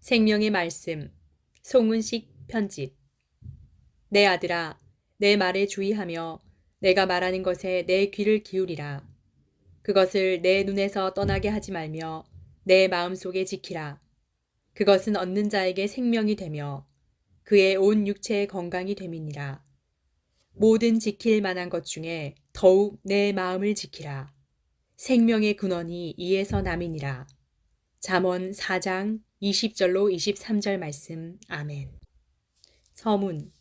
생명의 말씀, 송은식 편집. 내 아들아, 내 말에 주의하며 내가 말하는 것에 내 귀를 기울이라. 그것을 내 눈에서 떠나게 하지 말며 내 마음속에 지키라. 그것은 얻는 자에게 생명이 되며 그의 온 육체의 건강이 됨이니라. 모든 지킬 만한 것 중에 더욱 내 마음을 지키라. 생명의 근원이 이에서 남이니라. 잠언 4장 20절로 23절 말씀. 아멘. 서문.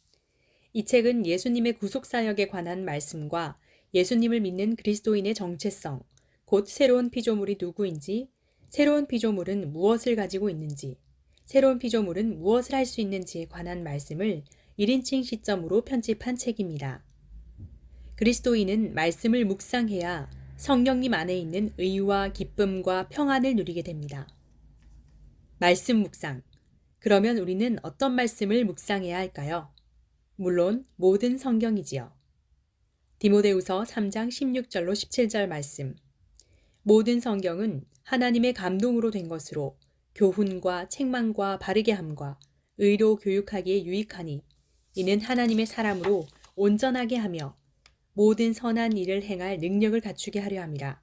이 책은 예수님의 구속사역에 관한 말씀과 예수님을 믿는 그리스도인의 정체성, 곧 새로운 피조물이 누구인지, 새로운 피조물은 무엇을 가지고 있는지, 새로운 피조물은 무엇을 할 수 있는지에 관한 말씀을 1인칭 시점으로 편집한 책입니다. 그리스도인은 말씀을 묵상해야 성령님 안에 있는 의와 기쁨과 평안을 누리게 됩니다. 말씀 묵상. 그러면 우리는 어떤 말씀을 묵상해야 할까요? 물론 모든 성경이지요. 디모데후서 3장 16절로 17절 말씀. 모든 성경은 하나님의 감동으로 된 것으로 교훈과 책망과 바르게 함과 의로 교육하기에 유익하니 이는 하나님의 사람으로 온전하게 하며 모든 선한 일을 행할 능력을 갖추게 하려 함이라.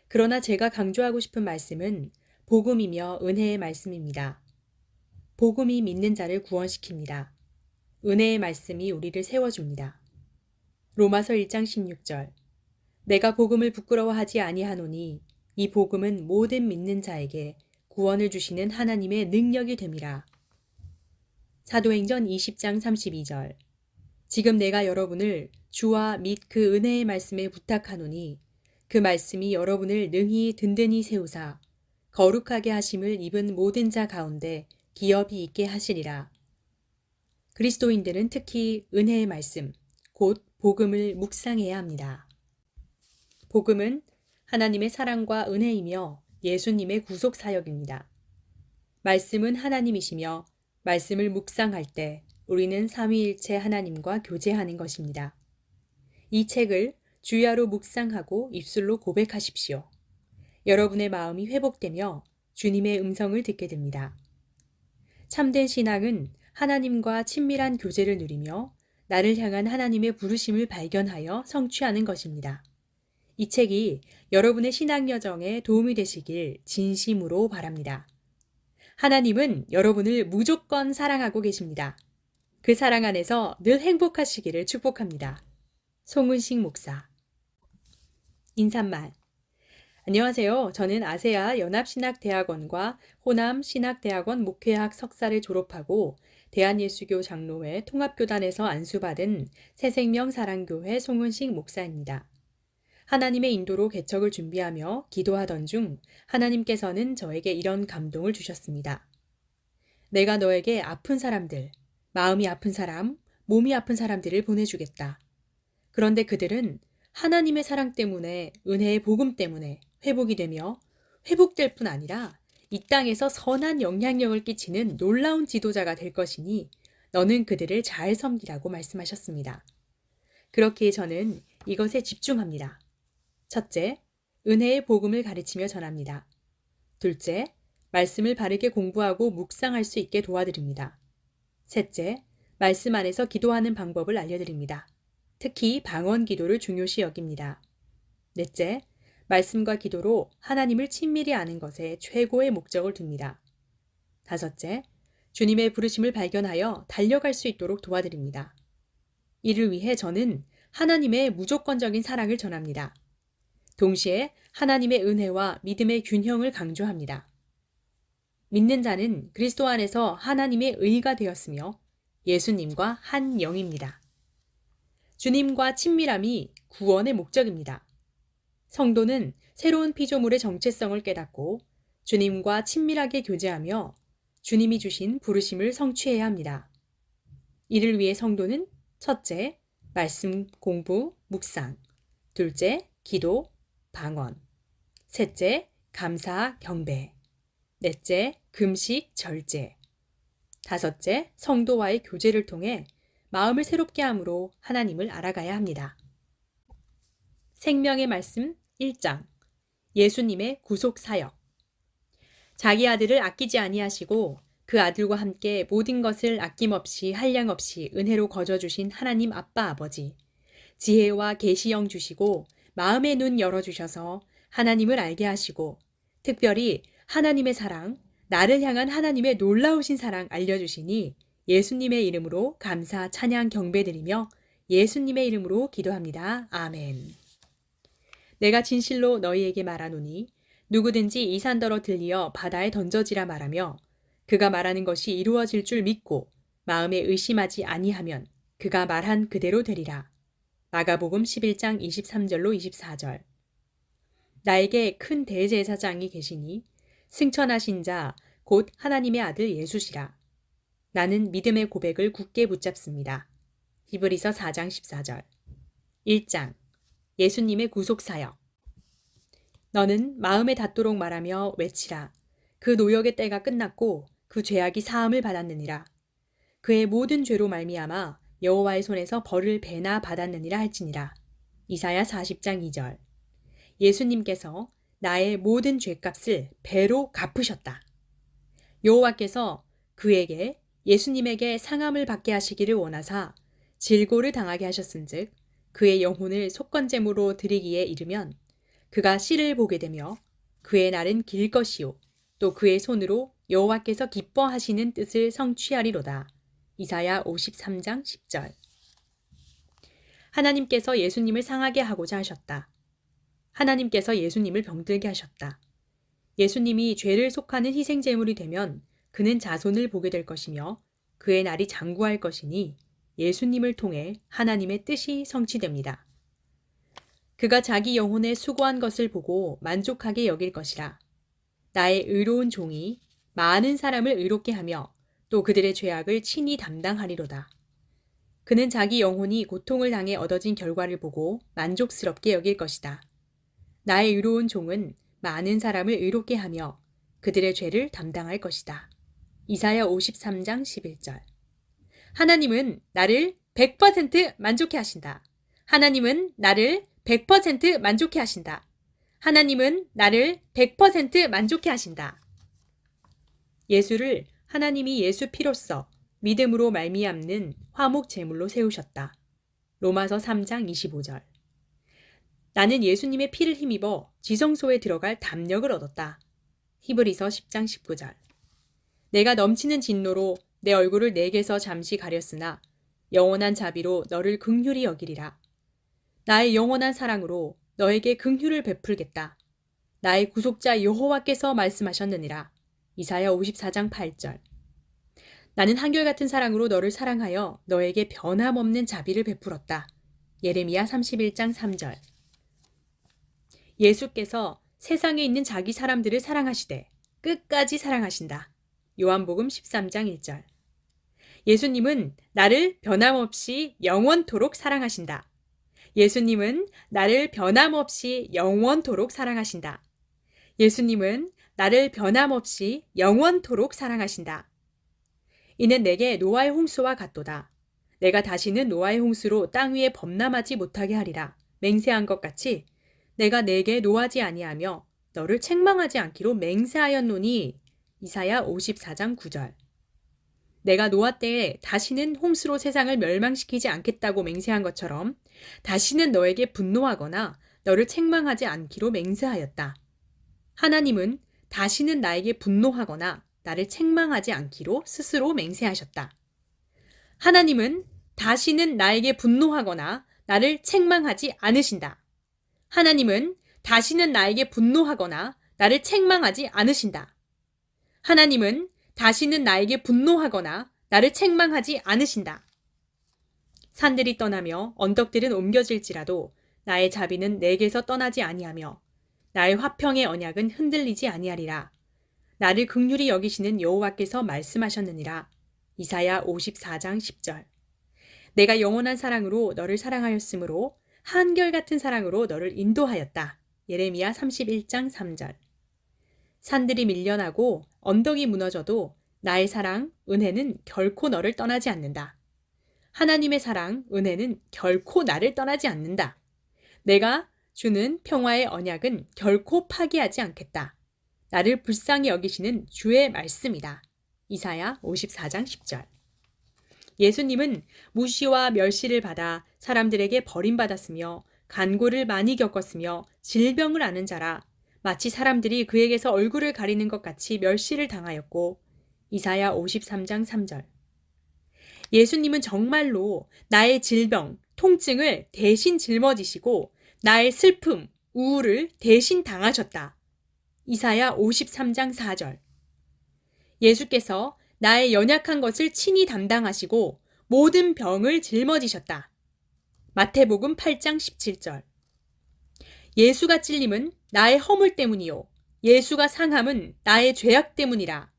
그러나 제가 강조하고 싶은 말씀은 복음이며 은혜의 말씀입니다. 복음이 믿는 자를 구원시킵니다. 은혜의 말씀이 우리를 세워줍니다. 로마서 1장 16절. 내가 복음을 부끄러워하지 아니하노니 이 복음은 모든 믿는 자에게 구원을 주시는 하나님의 능력이 됨이라. 사도행전 20장 32절. 지금 내가 여러분을 주와 및 그 은혜의 말씀에 부탁하노니 그 말씀이 여러분을 능히 든든히 세우사 거룩하게 하심을 입은 모든 자 가운데 기업이 있게 하시리라. 그리스도인들은 특히 은혜의 말씀, 곧 복음을 묵상해야 합니다. 복음은 하나님의 사랑과 은혜이며 예수님의 구속 사역입니다. 말씀은 하나님이시며 말씀을 묵상할 때 우리는 삼위일체 하나님과 교제하는 것입니다. 이 책을 주야로 묵상하고 입술로 고백하십시오. 여러분의 마음이 회복되며 주님의 음성을 듣게 됩니다. 참된 신앙은 하나님과 친밀한 교제를 누리며 나를 향한 하나님의 부르심을 발견하여 성취하는 것입니다. 이 책이 여러분의 신앙 여정에 도움이 되시길 진심으로 바랍니다. 하나님은 여러분을 무조건 사랑하고 계십니다. 그 사랑 안에서 늘 행복하시기를 축복합니다. 송은식 목사. 인사말. 안녕하세요. 저는 아세아 연합신학대학원과 호남 신학대학원 목회학 석사를 졸업하고 대한예수교 장로회 통합교단에서 안수받은 새생명 사랑교회 송은식 목사입니다. 하나님의 인도로 개척을 준비하며 기도하던 중 하나님께서는 저에게 이런 감동을 주셨습니다. 내가 너에게 아픈 사람들, 마음이 아픈 사람, 몸이 아픈 사람들을 보내주겠다. 그런데 그들은 하나님의 사랑 때문에, 은혜의 복음 때문에 회복이 되며 회복될 뿐 아니라 이 땅에서 선한 영향력을 끼치는 놀라운 지도자가 될 것이니 너는 그들을 잘 섬기라고 말씀하셨습니다. 그렇기에 저는 이것에 집중합니다. 첫째, 은혜의 복음을 가르치며 전합니다. 둘째, 말씀을 바르게 공부하고 묵상할 수 있게 도와드립니다. 셋째, 말씀 안에서 기도하는 방법을 알려드립니다. 특히 방언 기도를 중요시 여깁니다. 넷째, 말씀과 기도로 하나님을 친밀히 아는 것에 최고의 목적을 둡니다. 다섯째, 주님의 부르심을 발견하여 달려갈 수 있도록 도와드립니다. 이를 위해 저는 하나님의 무조건적인 사랑을 전합니다. 동시에 하나님의 은혜와 믿음의 균형을 강조합니다. 믿는 자는 그리스도 안에서 하나님의 의가 되었으며 예수님과 한 영입니다. 주님과 친밀함이 구원의 목적입니다. 성도는 새로운 피조물의 정체성을 깨닫고 주님과 친밀하게 교제하며 주님이 주신 부르심을 성취해야 합니다. 이를 위해 성도는 첫째, 말씀 공부, 묵상, 둘째, 기도, 방언, 셋째, 감사, 경배, 넷째, 금식, 절제, 다섯째, 성도와의 교제를 통해 마음을 새롭게 함으로 하나님을 알아가야 합니다. 생명의 말씀 1장. 예수님의 구속 사역. 자기 아들을 아끼지 아니하시고 그 아들과 함께 모든 것을 아낌없이 한량없이 은혜로 거저주신 하나님 아빠 아버지, 지혜와 계시영 주시고 마음의 눈 열어주셔서 하나님을 알게 하시고 특별히 하나님의 사랑, 나를 향한 하나님의 놀라우신 사랑 알려주시니 예수님의 이름으로 감사 찬양 경배드리며 예수님의 이름으로 기도합니다. 아멘. 내가 진실로 너희에게 말하노니 누구든지 이 산더러 들리어 바다에 던져지라 말하며 그가 말하는 것이 이루어질 줄 믿고 마음에 의심하지 아니하면 그가 말한 그대로 되리라. 마가복음 11장 23절로 24절. 나에게 큰 대제사장이 계시니 승천하신 자 곧 하나님의 아들 예수시라. 나는 믿음의 고백을 굳게 붙잡습니다. 히브리서 4장 14절. 1장 예수님의 구속사역. 너는 마음에 닿도록 말하며 외치라. 그 노역의 때가 끝났고 그 죄악이 사함을 받았느니라. 그의 모든 죄로 말미암아 여호와의 손에서 벌을 배나 받았느니라 할지니라. 이사야 40장 2절. 예수님께서 나의 모든 죄값을 배로 갚으셨다. 여호와께서 그에게 예수님에게 상함을 받게 하시기를 원하사 질고를 당하게 하셨은즉 그의 영혼을 속건제물로 드리기에 이르면 그가 씨를 보게 되며 그의 날은 길 것이요 또 그의 손으로 여호와께서 기뻐하시는 뜻을 성취하리로다. 이사야 53장 10절. 하나님께서 예수님을 상하게 하고자 하셨다. 하나님께서 예수님을 병들게 하셨다. 예수님이 죄를 속하는 희생제물이 되면 그는 자손을 보게 될 것이며 그의 날이 장구할 것이니 예수님을 통해 하나님의 뜻이 성취됩니다. 그가 자기 영혼에 수고한 것을 보고 만족하게 여길 것이라. 나의 의로운 종이 많은 사람을 의롭게 하며 또 그들의 죄악을 친히 담당하리로다. 그는 자기 영혼이 고통을 당해 얻어진 결과를 보고 만족스럽게 여길 것이다. 나의 의로운 종은 많은 사람을 의롭게 하며 그들의 죄를 담당할 것이다. 이사야 53장 11절. 하나님은 나를 100% 만족해 하신다. 하나님은 나를 100% 만족해 하신다. 하나님은 나를 100% 만족해 하신다. 예수를 하나님이 예수 피로써 믿음으로 말미암는 화목 제물로 세우셨다. 로마서 3장 25절. 나는 예수님의 피를 힘입어 지성소에 들어갈 담력을 얻었다. 히브리서 10장 19절. 내가 넘치는 진노로 내 얼굴을 내게서 잠시 가렸으나 영원한 자비로 너를 긍휼히 여기리라. 나의 영원한 사랑으로 너에게 긍휼을 베풀겠다. 나의 구속자 여호와께서 말씀하셨느니라. 이사야 54장 8절. 나는 한결같은 사랑으로 너를 사랑하여 너에게 변함없는 자비를 베풀었다. 예레미야 31장 3절. 예수께서 세상에 있는 자기 사람들을 사랑하시되 끝까지 사랑하신다. 요한복음 13장 1절. 예수님은 나를 변함없이 영원토록 사랑하신다. 예수님은 나를 변함없이 영원토록 사랑하신다. 예수님은 나를 변함없이 영원토록 사랑하신다. 이는 내게 노아의 홍수와 같도다. 내가 다시는 노아의 홍수로 땅 위에 범람하지 못하게 하리라. 맹세한 것 같이 내가 내게 노하지 아니하며 너를 책망하지 않기로 맹세하였노니. 이사야 54장 9절. 내가 노아 때에 다시는 홍수로 세상을 멸망시키지 않겠다고 맹세한 것처럼 다시는 너에게 분노하거나 너를 책망하지 않기로 맹세하였다. 하나님은 다시는 나에게 분노하거나 나를 책망하지 않기로 스스로 맹세하셨다. 하나님은 다시는 나에게 분노하거나 나를 책망하지 않으신다. 하나님은 다시는 나에게 분노하거나 나를 책망하지 않으신다. 하나님은 다시는 나에게 분노하거나 나를 책망하지 않으신다. 산들이 떠나며 언덕들은 옮겨질지라도 나의 자비는 내게서 떠나지 아니하며 나의 화평의 언약은 흔들리지 아니하리라. 나를 긍휼히 여기시는 여호와께서 말씀하셨느니라. 이사야 54장 10절. 내가 영원한 사랑으로 너를 사랑하였으므로 한결같은 사랑으로 너를 인도하였다. 예레미야 31장 3절. 산들이 밀려나고 언덕이 무너져도 나의 사랑, 은혜는 결코 너를 떠나지 않는다. 하나님의 사랑, 은혜는 결코 나를 떠나지 않는다. 내가 주는 평화의 언약은 결코 파기하지 않겠다. 나를 불쌍히 여기시는 주의 말씀이다. 이사야 54장 10절. 예수님은 무시와 멸시를 받아 사람들에게 버림받았으며 간고를 많이 겪었으며 질병을 앓는 자라 마치 사람들이 그에게서 얼굴을 가리는 것 같이 멸시를 당하였고 이사야 53장 3절. 예수님은 정말로 나의 질병, 통증을 대신 짊어지시고 나의 슬픔, 우울을 대신 당하셨다. 이사야 53장 4절. 예수께서 나의 연약한 것을 친히 담당하시고 모든 병을 짊어지셨다. 마태복음 8장 17절. 예수가 찔림은 나의 허물 때문이요. 예수가 상함은 나의 죄악 때문이라.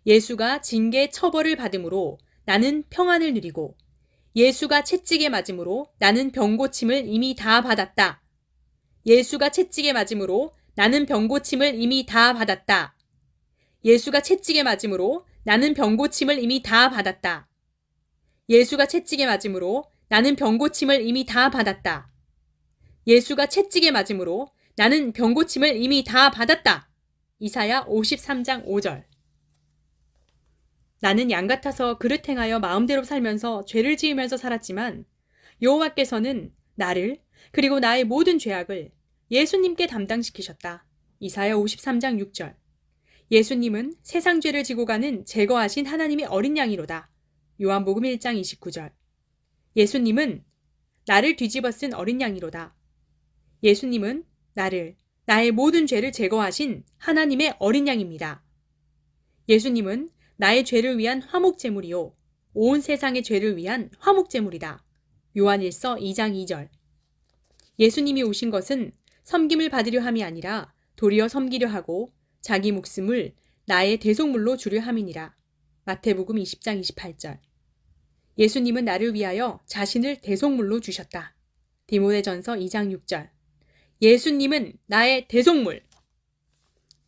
예수가 징계 처벌을 받음으로 나는 평안을 누리고 예수가 채찍에 맞음으로 나는 병고침을 이미 다 받았다. 예수가 채찍에 맞음으로 나는 병고침을 이미 다 받았다. 예수가 채찍에 맞음으로 나는 병고침을 이미 다 받았다. 예수가 채찍에 맞음으로 나는 병고침을 이미 다 받았다. 예수가 채찍에 맞음으로 나는 병고침을 이미 다 받았다. 이사야 53장 5절. 나는 양 같아서 그릇 행하여 마음대로 살면서 죄를 지으면서 살았지만 여호와께서는 나를 그리고 나의 모든 죄악을 예수님께 담당시키셨다. 이사야 53장 6절. 예수님은 세상 죄를 지고 가는 제거하신 하나님의 어린 양이로다. 요한복음 1장 29절. 예수님은 나를 뒤집어 쓴 어린 양이로다. 예수님은 나의 모든 죄를 제거하신 하나님의 어린 양입니다. 예수님은 나의 죄를 위한 화목제물이요. 온 세상의 죄를 위한 화목제물이다. 요한일서 2장 2절. 예수님이 오신 것은 섬김을 받으려 함이 아니라 도리어 섬기려 하고 자기 목숨을 나의 대속물로 주려 함이니라. 마태복음 20장 28절. 예수님은 나를 위하여 자신을 대속물로 주셨다. 디모데전서 2장 6절. 예수님은 나의 대속물.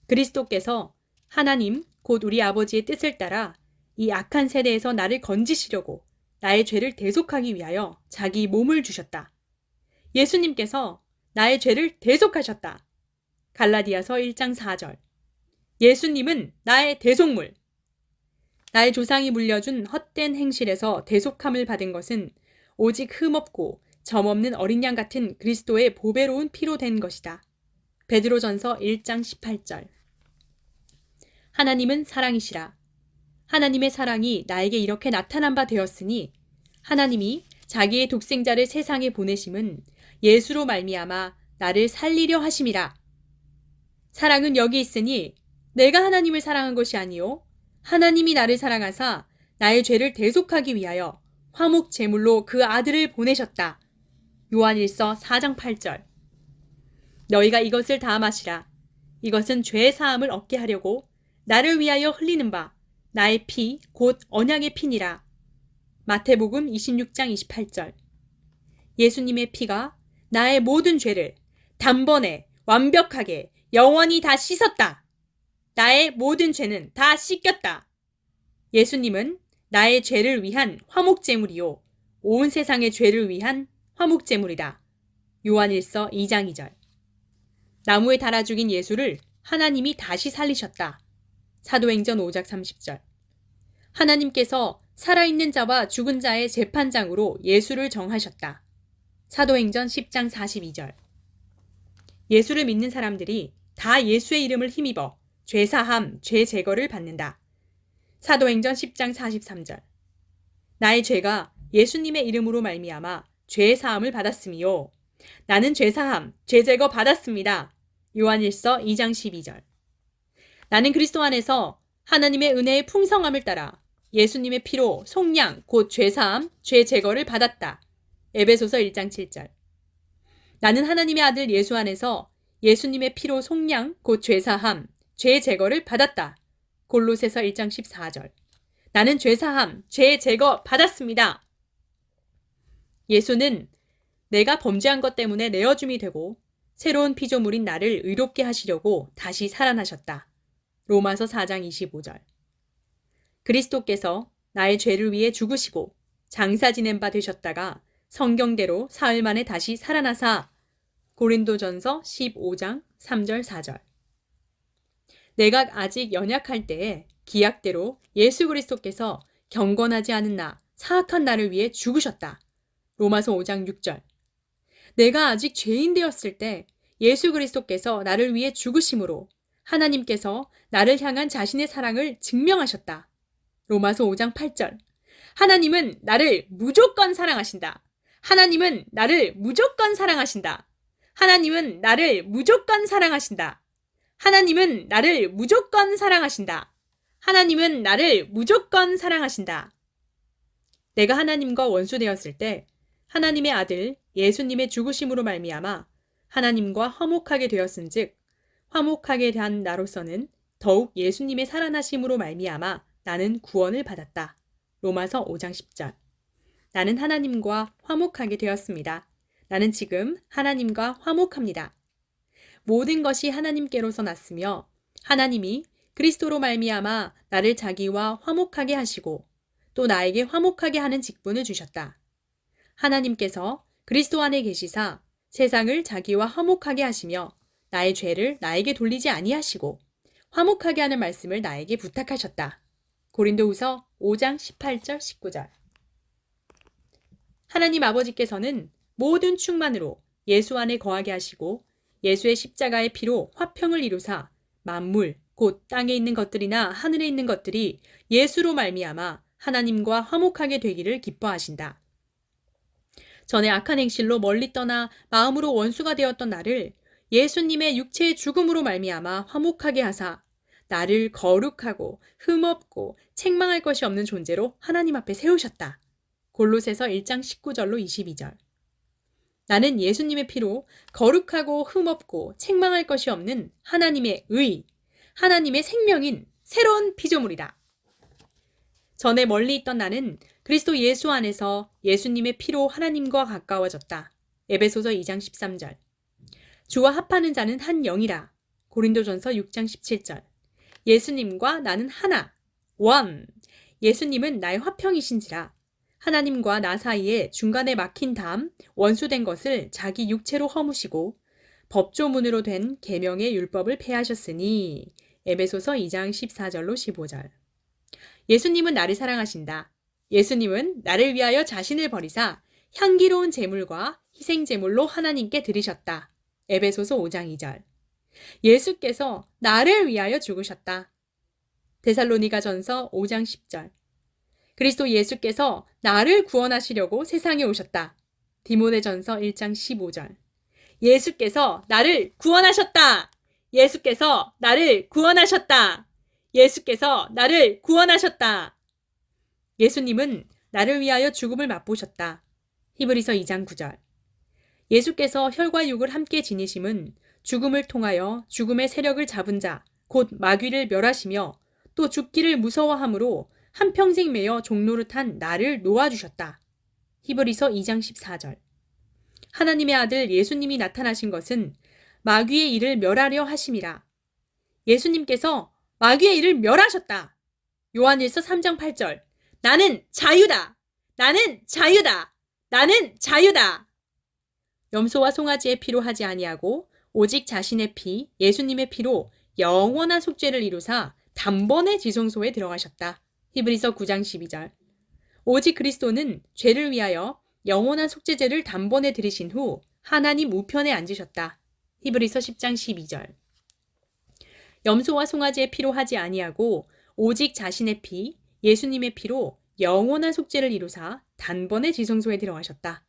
그리스도께서 하나님 곧 우리 아버지의 뜻을 따라 이 악한 세대에서 나를 건지시려고 나의 죄를 대속하기 위하여 자기 몸을 주셨다. 예수님께서 나의 죄를 대속하셨다. 갈라디아서 1장 4절. 예수님은 나의 대속물. 나의 조상이 물려준 헛된 행실에서 대속함을 받은 것은 오직 흠없고 점없는 어린 양 같은 그리스도의 보배로운 피로 된 것이다. 베드로전서 1장 18절. 하나님은 사랑이시라. 하나님의 사랑이 나에게 이렇게 나타난 바 되었으니 하나님이 자기의 독생자를 세상에 보내심은 예수로 말미암아 나를 살리려 하심이라. 사랑은 여기 있으니 내가 하나님을 사랑한 것이 아니요 하나님이 나를 사랑하사 나의 죄를 대속하기 위하여 화목 제물로 그 아들을 보내셨다. 요한일서 4장 8절. 너희가 이것을 다 마시라. 이것은 죄 사함을 얻게 하려고 나를 위하여 흘리는 바 나의 피 곧 언약의 피니라. 마태복음 26장 28절. 예수님의 피가 나의 모든 죄를 단번에 완벽하게 영원히 다 씻었다. 나의 모든 죄는 다 씻겼다. 예수님은 나의 죄를 위한 화목제물이요 온 세상의 죄를 위한 화목제물이다. 요한일서 2장 2절. 나무에 달아 죽인 예수를 하나님이 다시 살리셨다. 사도행전 5장 30절. 하나님께서 살아있는 자와 죽은 자의 재판장으로 예수를 정하셨다. 사도행전 10장 42절. 예수를 믿는 사람들이 다 예수의 이름을 힘입어 죄사함, 죄 제거를 받는다. 사도행전 10장 43절. 나의 죄가 예수님의 이름으로 말미암아 죄 사함을 받았으며 나는 죄 사함, 죄 제거 받았습니다. 요한일서 2장 12절. 나는 그리스도 안에서 하나님의 은혜의 풍성함을 따라 예수님의 피로 속량 곧 죄 사함, 죄 제거를 받았다. 에베소서 1장 7절. 나는 하나님의 아들 예수 안에서 예수님의 피로 속량 곧 죄 사함, 죄 제거를 받았다. 골로새서 1장 14절. 나는 죄 사함, 죄 제거 받았습니다. 예수는 내가 범죄한 것 때문에 내어줌이 되고 새로운 피조물인 나를 의롭게 하시려고 다시 살아나셨다. 로마서 4장 25절. 그리스도께서 나의 죄를 위해 죽으시고 장사 지낸 바 되셨다가 성경대로 사흘 만에 다시 살아나사 고린도전서 15장 3절 4절. 내가 아직 연약할 때에 기약대로 예수 그리스도께서 경건하지 않은 나, 사악한 나를 위해 죽으셨다. 로마서 5장 6절. 내가 아직 죄인 되었을 때 예수 그리스도께서 나를 위해 죽으심으로 하나님께서 나를 향한 자신의 사랑을 증명하셨다. 로마서 5장 8절. 하나님은 나를 무조건 사랑하신다. 하나님은 나를 무조건 사랑하신다. 하나님은 나를 무조건 사랑하신다. 하나님은 나를 무조건 사랑하신다. 하나님은 나를 무조건 사랑하신다. 내가 하나님과 원수되었을 때 하나님의 아들 예수님의 죽으심으로 말미암아 하나님과 화목하게 되었은즉 화목하게 된 나로서는 더욱 예수님의 살아나심으로 말미암아 나는 구원을 받았다. 로마서 5장 10절. 나는 하나님과 화목하게 되었습니다. 나는 지금 하나님과 화목합니다. 모든 것이 하나님께로서 났으며 하나님이 그리스도로 말미암아 나를 자기와 화목하게 하시고 또 나에게 화목하게 하는 직분을 주셨다. 하나님께서 그리스도 안에 계시사 세상을 자기와 화목하게 하시며 나의 죄를 나에게 돌리지 아니하시고 화목하게 하는 말씀을 나에게 부탁하셨다. 고린도후서 5장 18절 19절. 하나님 아버지께서는 모든 충만으로 예수 안에 거하게 하시고 예수의 십자가의 피로 화평을 이루사 만물 곧 땅에 있는 것들이나 하늘에 있는 것들이 예수로 말미암아 하나님과 화목하게 되기를 기뻐하신다. 전에 악한 행실로 멀리 떠나 마음으로 원수가 되었던 나를 예수님의 육체의 죽음으로 말미암아 화목하게 하사 나를 거룩하고 흠없고 책망할 것이 없는 존재로 하나님 앞에 세우셨다. 골로새서 1장 19절로 22절. 나는 예수님의 피로 거룩하고 흠없고 책망할 것이 없는 하나님의 의, 하나님의 생명인 새로운 피조물이다. 전에 멀리 있던 나는 그리스도 예수 안에서 예수님의 피로 하나님과 가까워졌다. 에베소서 2장 13절. 주와 합하는 자는 한 영이라. 고린도전서 6장 17절. 예수님과 나는 하나, 원. 예수님은 나의 화평이신지라. 하나님과 나 사이에 중간에 막힌 담, 원수된 것을 자기 육체로 허무시고 법조문으로 된 계명의 율법을 폐하셨으니. 에베소서 2장 14절로 15절. 예수님은 나를 사랑하신다. 예수님은 나를 위하여 자신을 버리사 향기로운 제물과 희생 제물로 하나님께 드리셨다. 에베소서 5장 2절. 예수께서 나를 위하여 죽으셨다. 데살로니가전서 5장 10절. 그리스도 예수께서 나를 구원하시려고 세상에 오셨다. 디모데전서 1장 15절. 예수께서 나를 구원하셨다. 예수께서 나를 구원하셨다. 예수께서 나를 구원하셨다. 예수님은 나를 위하여 죽음을 맛보셨다. 히브리서 2장 9절. 예수께서 혈과 육을 함께 지니심은 죽음을 통하여 죽음의 세력을 잡은 자, 곧 마귀를 멸하시며 또 죽기를 무서워함으로 한평생 매여 종노릇한 나를 놓아주셨다. 히브리서 2장 14절. 하나님의 아들 예수님이 나타나신 것은 마귀의 일을 멸하려 하심이라. 예수님께서 마귀의 일을 멸하셨다. 요한일서 3장 8절. 나는 자유다. 나는 자유다. 나는 자유다. 염소와 송아지의 피로 하지 아니하고 오직 자신의 피, 예수님의 피로 영원한 속죄를 이루사 단번에 지성소에 들어가셨다. 히브리서 9장 12절. 오직 그리스도는 죄를 위하여 영원한 속죄제를 단번에 드리신 후 하나님 우편에 앉으셨다. 히브리서 10장 12절. 염소와 송아지의 피로 하지 아니하고 오직 자신의 피, 예수님의 피로 영원한 속죄를 이루사 단번에 지성소에 들어가셨다.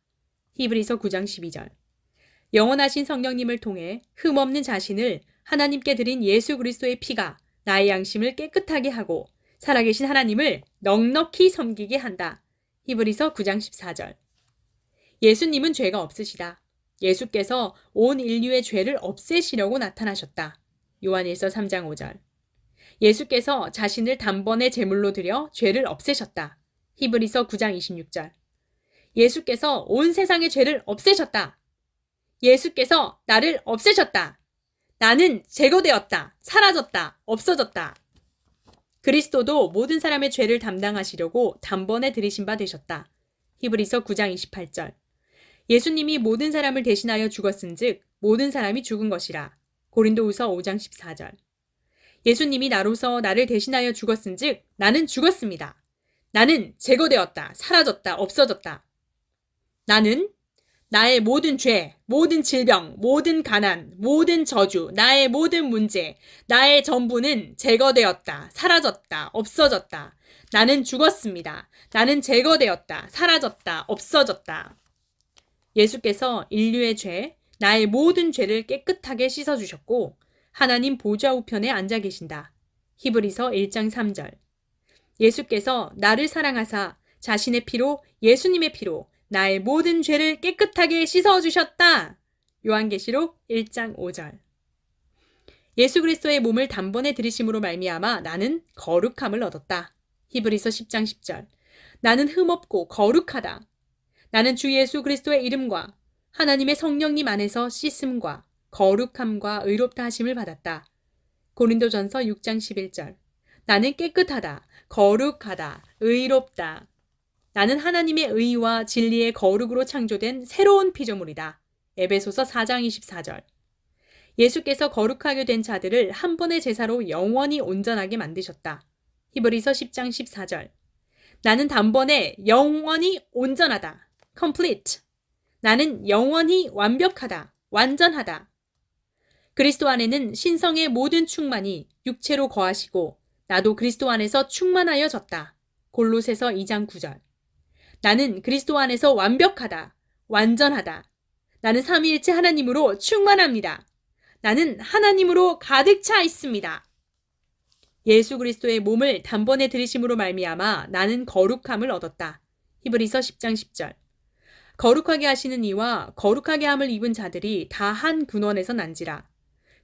히브리서 9장 12절. 영원하신 성령님을 통해 흠없는 자신을 하나님께 드린 예수 그리스도의 피가 나의 양심을 깨끗하게 하고 살아계신 하나님을 넉넉히 섬기게 한다. 히브리서 9장 14절. 예수님은 죄가 없으시다. 예수께서 온 인류의 죄를 없애시려고 나타나셨다. 요한일서 3장 5절. 예수께서 자신을 단번에 제물로 드려 죄를 없애셨다. 히브리서 9장 26절. 예수께서 온 세상의 죄를 없애셨다. 예수께서 나를 없애셨다. 나는 제거되었다. 사라졌다. 없어졌다. 그리스도도 모든 사람의 죄를 담당하시려고 단번에 들이신 바 되셨다. 히브리서 9장 28절. 예수님이 모든 사람을 대신하여 죽었은즉 모든 사람이 죽은 것이라. 고린도후서 5장 14절. 예수님이 나로서 나를 대신하여 죽었은즉 나는 죽었습니다. 나는 제거되었다, 사라졌다, 없어졌다. 나는 나의 모든 죄, 모든 질병, 모든 가난, 모든 저주, 나의 모든 문제, 나의 전부는 제거되었다, 사라졌다, 없어졌다. 나는 죽었습니다. 나는 제거되었다, 사라졌다, 없어졌다. 예수께서 인류의 죄, 나의 모든 죄를 깨끗하게 씻어주셨고 하나님 보좌 우편에 앉아 계신다. 히브리서 1장 3절. 예수께서 나를 사랑하사 자신의 피로, 예수님의 피로 나의 모든 죄를 깨끗하게 씻어주셨다. 요한계시록 1장 5절. 예수 그리스도의 몸을 단번에 들이심으로 말미암아 나는 거룩함을 얻었다. 히브리서 10장 10절. 나는 흠없고 거룩하다. 나는 주 예수 그리스도의 이름과 하나님의 성령님 안에서 씻음과 거룩함과 의롭다 하심을 받았다. 고린도전서 6장 11절. 나는 깨끗하다, 거룩하다, 의롭다. 나는 하나님의 의와 진리의 거룩으로 창조된 새로운 피조물이다. 에베소서 4장 24절. 예수께서 거룩하게 된 자들을 한 번의 제사로 영원히 온전하게 만드셨다. 히브리서 10장 14절. 나는 단번에 영원히 온전하다. complete. 나는 영원히 완벽하다. 완전하다. 그리스도 안에는 신성의 모든 충만이 육체로 거하시고 나도 그리스도 안에서 충만하여졌다. 골로새서 2장 9절. 나는 그리스도 안에서 완벽하다. 완전하다. 나는 삼위일체 하나님으로 충만합니다. 나는 하나님으로 가득 차 있습니다. 예수 그리스도의 몸을 단번에 들이심으로 말미암아 나는 거룩함을 얻었다. 히브리서 10장 10절. 거룩하게 하시는 이와 거룩하게 함을 입은 자들이 다 한 근원에서 난지라.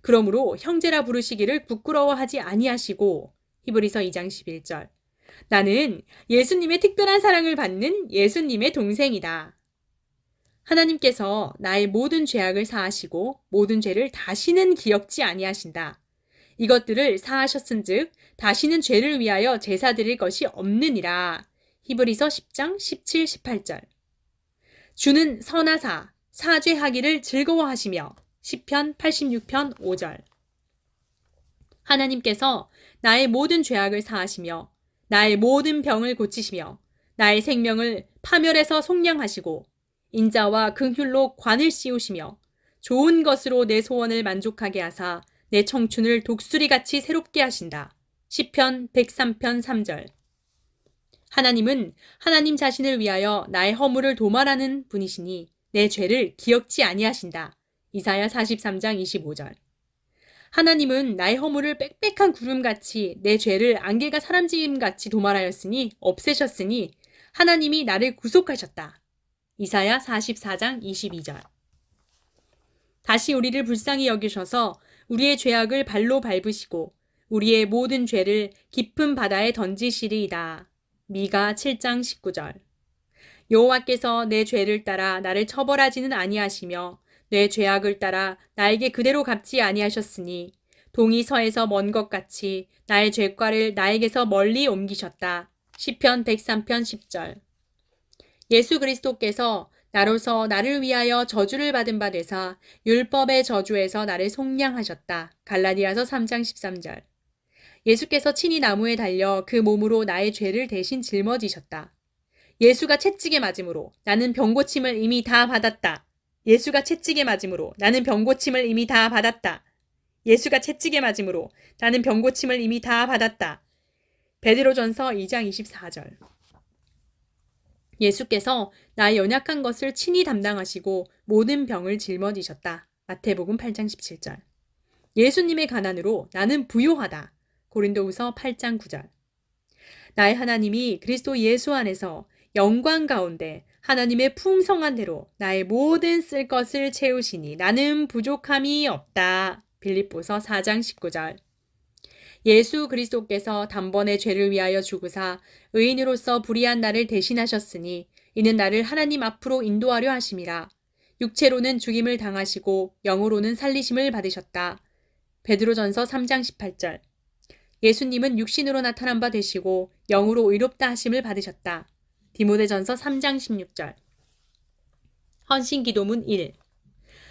그러므로 형제라 부르시기를 부끄러워하지 아니하시고. 히브리서 2장 11절. 나는 예수님의 특별한 사랑을 받는 예수님의 동생이다. 하나님께서 나의 모든 죄악을 사하시고 모든 죄를 다시는 기억지 아니하신다. 이것들을 사하셨은즉 다시는 죄를 위하여 제사 드릴 것이 없느니라. 히브리서 10장 17, 18절. 주는 선하사 사죄하기를 즐거워하시며 시편 86편 5절. 하나님께서 나의 모든 죄악을 사하시며 나의 모든 병을 고치시며 나의 생명을 파멸에서 속량하시고 인자와 긍휼로 관을 씌우시며 좋은 것으로 내 소원을 만족하게 하사 내 청춘을 독수리같이 새롭게 하신다. 시편 103편 3절. 하나님은 하나님 자신을 위하여 나의 허물을 도말하는 분이시니 내 죄를 기억지 아니하신다. 이사야 43장 25절. 하나님은 나의 허물을 빽빽한 구름같이 내 죄를 안개가 사람짐같이 도말하였으니 없애셨으니 하나님이 나를 구속하셨다. 이사야 44장 22절. 다시 우리를 불쌍히 여기셔서 우리의 죄악을 발로 밟으시고 우리의 모든 죄를 깊은 바다에 던지시리이다. 미가 7장 19절. 여호와께서 내 죄를 따라 나를 처벌하지는 아니하시며 내 죄악을 따라 나에게 그대로 갚지 아니하셨으니 동이 서에서 먼 것 같이 나의 죄과를 나에게서 멀리 옮기셨다. 시편 103편 10절. 예수 그리스도께서 나로서 나를 위하여 저주를 받은 바 되사 율법의 저주에서 나를 속량하셨다. 갈라디아서 3장 13절. 예수께서 친히 나무에 달려 그 몸으로 나의 죄를 대신 짊어지셨다. 예수가 채찍에 맞음으로 나는 병고침을 이미 다 받았다. 예수가 채찍에 맞음으로 나는 병고침을 이미 다 받았다. 예수가 채찍에 맞음으로 나는 병고침을 이미 다 받았다. 베드로전서 2장 24절. 예수께서 나의 연약한 것을 친히 담당하시고 모든 병을 짊어지셨다. 마태복음 8장 17절. 예수님의 가난으로 나는 부요하다. 고린도후서 8장 9절. 나의 하나님이 그리스도 예수 안에서 영광 가운데 하나님의 풍성한 대로 나의 모든 쓸 것을 채우시니 나는 부족함이 없다. 빌립보서 4장 19절. 예수 그리스도께서 단번에 죄를 위하여 죽으사 의인으로서 불의한 나를 대신하셨으니 이는 나를 하나님 앞으로 인도하려 하심이라. 육체로는 죽임을 당하시고 영으로는 살리심을 받으셨다. 베드로전서 3장 18절. 예수님은 육신으로 나타난 바 되시고 영으로 의롭다 하심을 받으셨다. 디모데전서 3장 16절. 헌신기도문 1.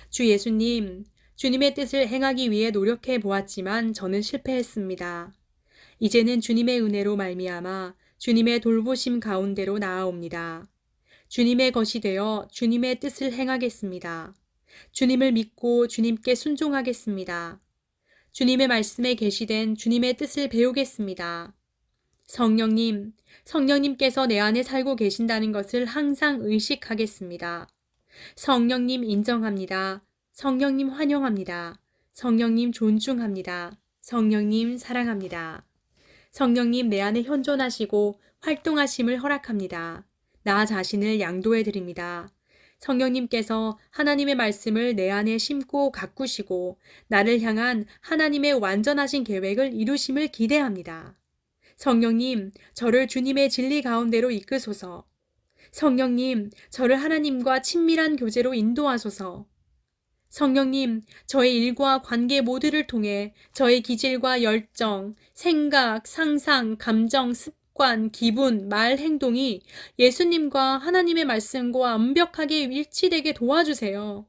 주 예수님, 주님의 뜻을 행하기 위해 노력해 보았지만 저는 실패했습니다. 이제는 주님의 은혜로 말미암아 주님의 돌보심 가운데로 나아옵니다. 주님의 것이 되어 주님의 뜻을 행하겠습니다. 주님을 믿고 주님께 순종하겠습니다. 주님의 말씀에 계시된 주님의 뜻을 배우겠습니다. 성령님, 성령님께서 내 안에 살고 계신다는 것을 항상 의식하겠습니다. 성령님 인정합니다. 성령님 환영합니다. 성령님 존중합니다. 성령님 사랑합니다. 성령님 내 안에 현존하시고 활동하심을 허락합니다. 나 자신을 양도해 드립니다. 성령님께서 하나님의 말씀을 내 안에 심고 가꾸시고 나를 향한 하나님의 완전하신 계획을 이루심을 기대합니다. 성령님, 저를 주님의 진리 가운데로 이끄소서. 성령님, 저를 하나님과 친밀한 교제로 인도하소서. 성령님, 저의 일과 관계 모두를 통해 저의 기질과 열정, 생각, 상상, 감정, 습관, 기분, 말, 행동이 예수님과 하나님의 말씀과 완벽하게 일치되게 도와주세요.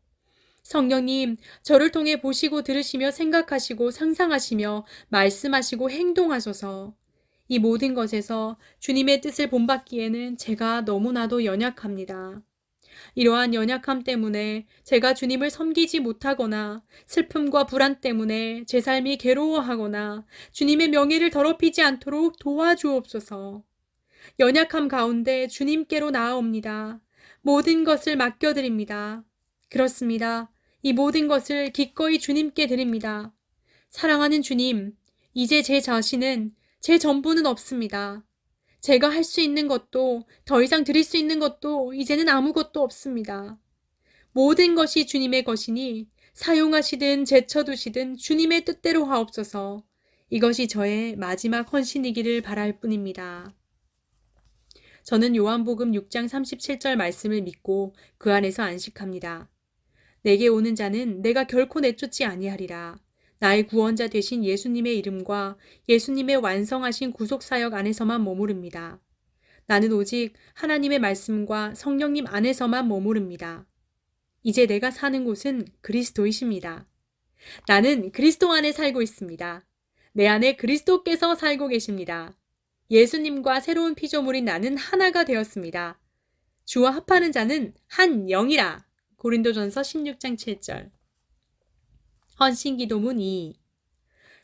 성령님, 저를 통해 보시고 들으시며 생각하시고 상상하시며 말씀하시고 행동하소서. 이 모든 것에서 주님의 뜻을 본받기에는 제가 너무나도 연약합니다. 이러한 연약함 때문에 제가 주님을 섬기지 못하거나 슬픔과 불안 때문에 제 삶이 괴로워하거나 주님의 명예를 더럽히지 않도록 도와주옵소서. 연약함 가운데 주님께로 나아옵니다. 모든 것을 맡겨드립니다. 그렇습니다. 이 모든 것을 기꺼이 주님께 드립니다. 사랑하는 주님, 이제 제 자신은 제 전부는 없습니다. 제가 할 수 있는 것도 더 이상 드릴 수 있는 것도 이제는 아무것도 없습니다. 모든 것이 주님의 것이니 사용하시든 제쳐두시든 주님의 뜻대로 하옵소서. 이것이 저의 마지막 헌신이기를 바랄 뿐입니다. 저는 요한복음 6장 37절 말씀을 믿고 그 안에서 안식합니다. 내게 오는 자는 내가 결코 내쫓지 아니하리라. 나의 구원자 되신 예수님의 이름과 예수님의 완성하신 구속사역 안에서만 머무릅니다. 나는 오직 하나님의 말씀과 성령님 안에서만 머무릅니다. 이제 내가 사는 곳은 그리스도이십니다. 나는 그리스도 안에 살고 있습니다. 내 안에 그리스도께서 살고 계십니다. 예수님과 새로운 피조물인 나는 하나가 되었습니다. 주와 합하는 자는 한 영이라. 고린도전서 16장 7절. 헌신기도문 2.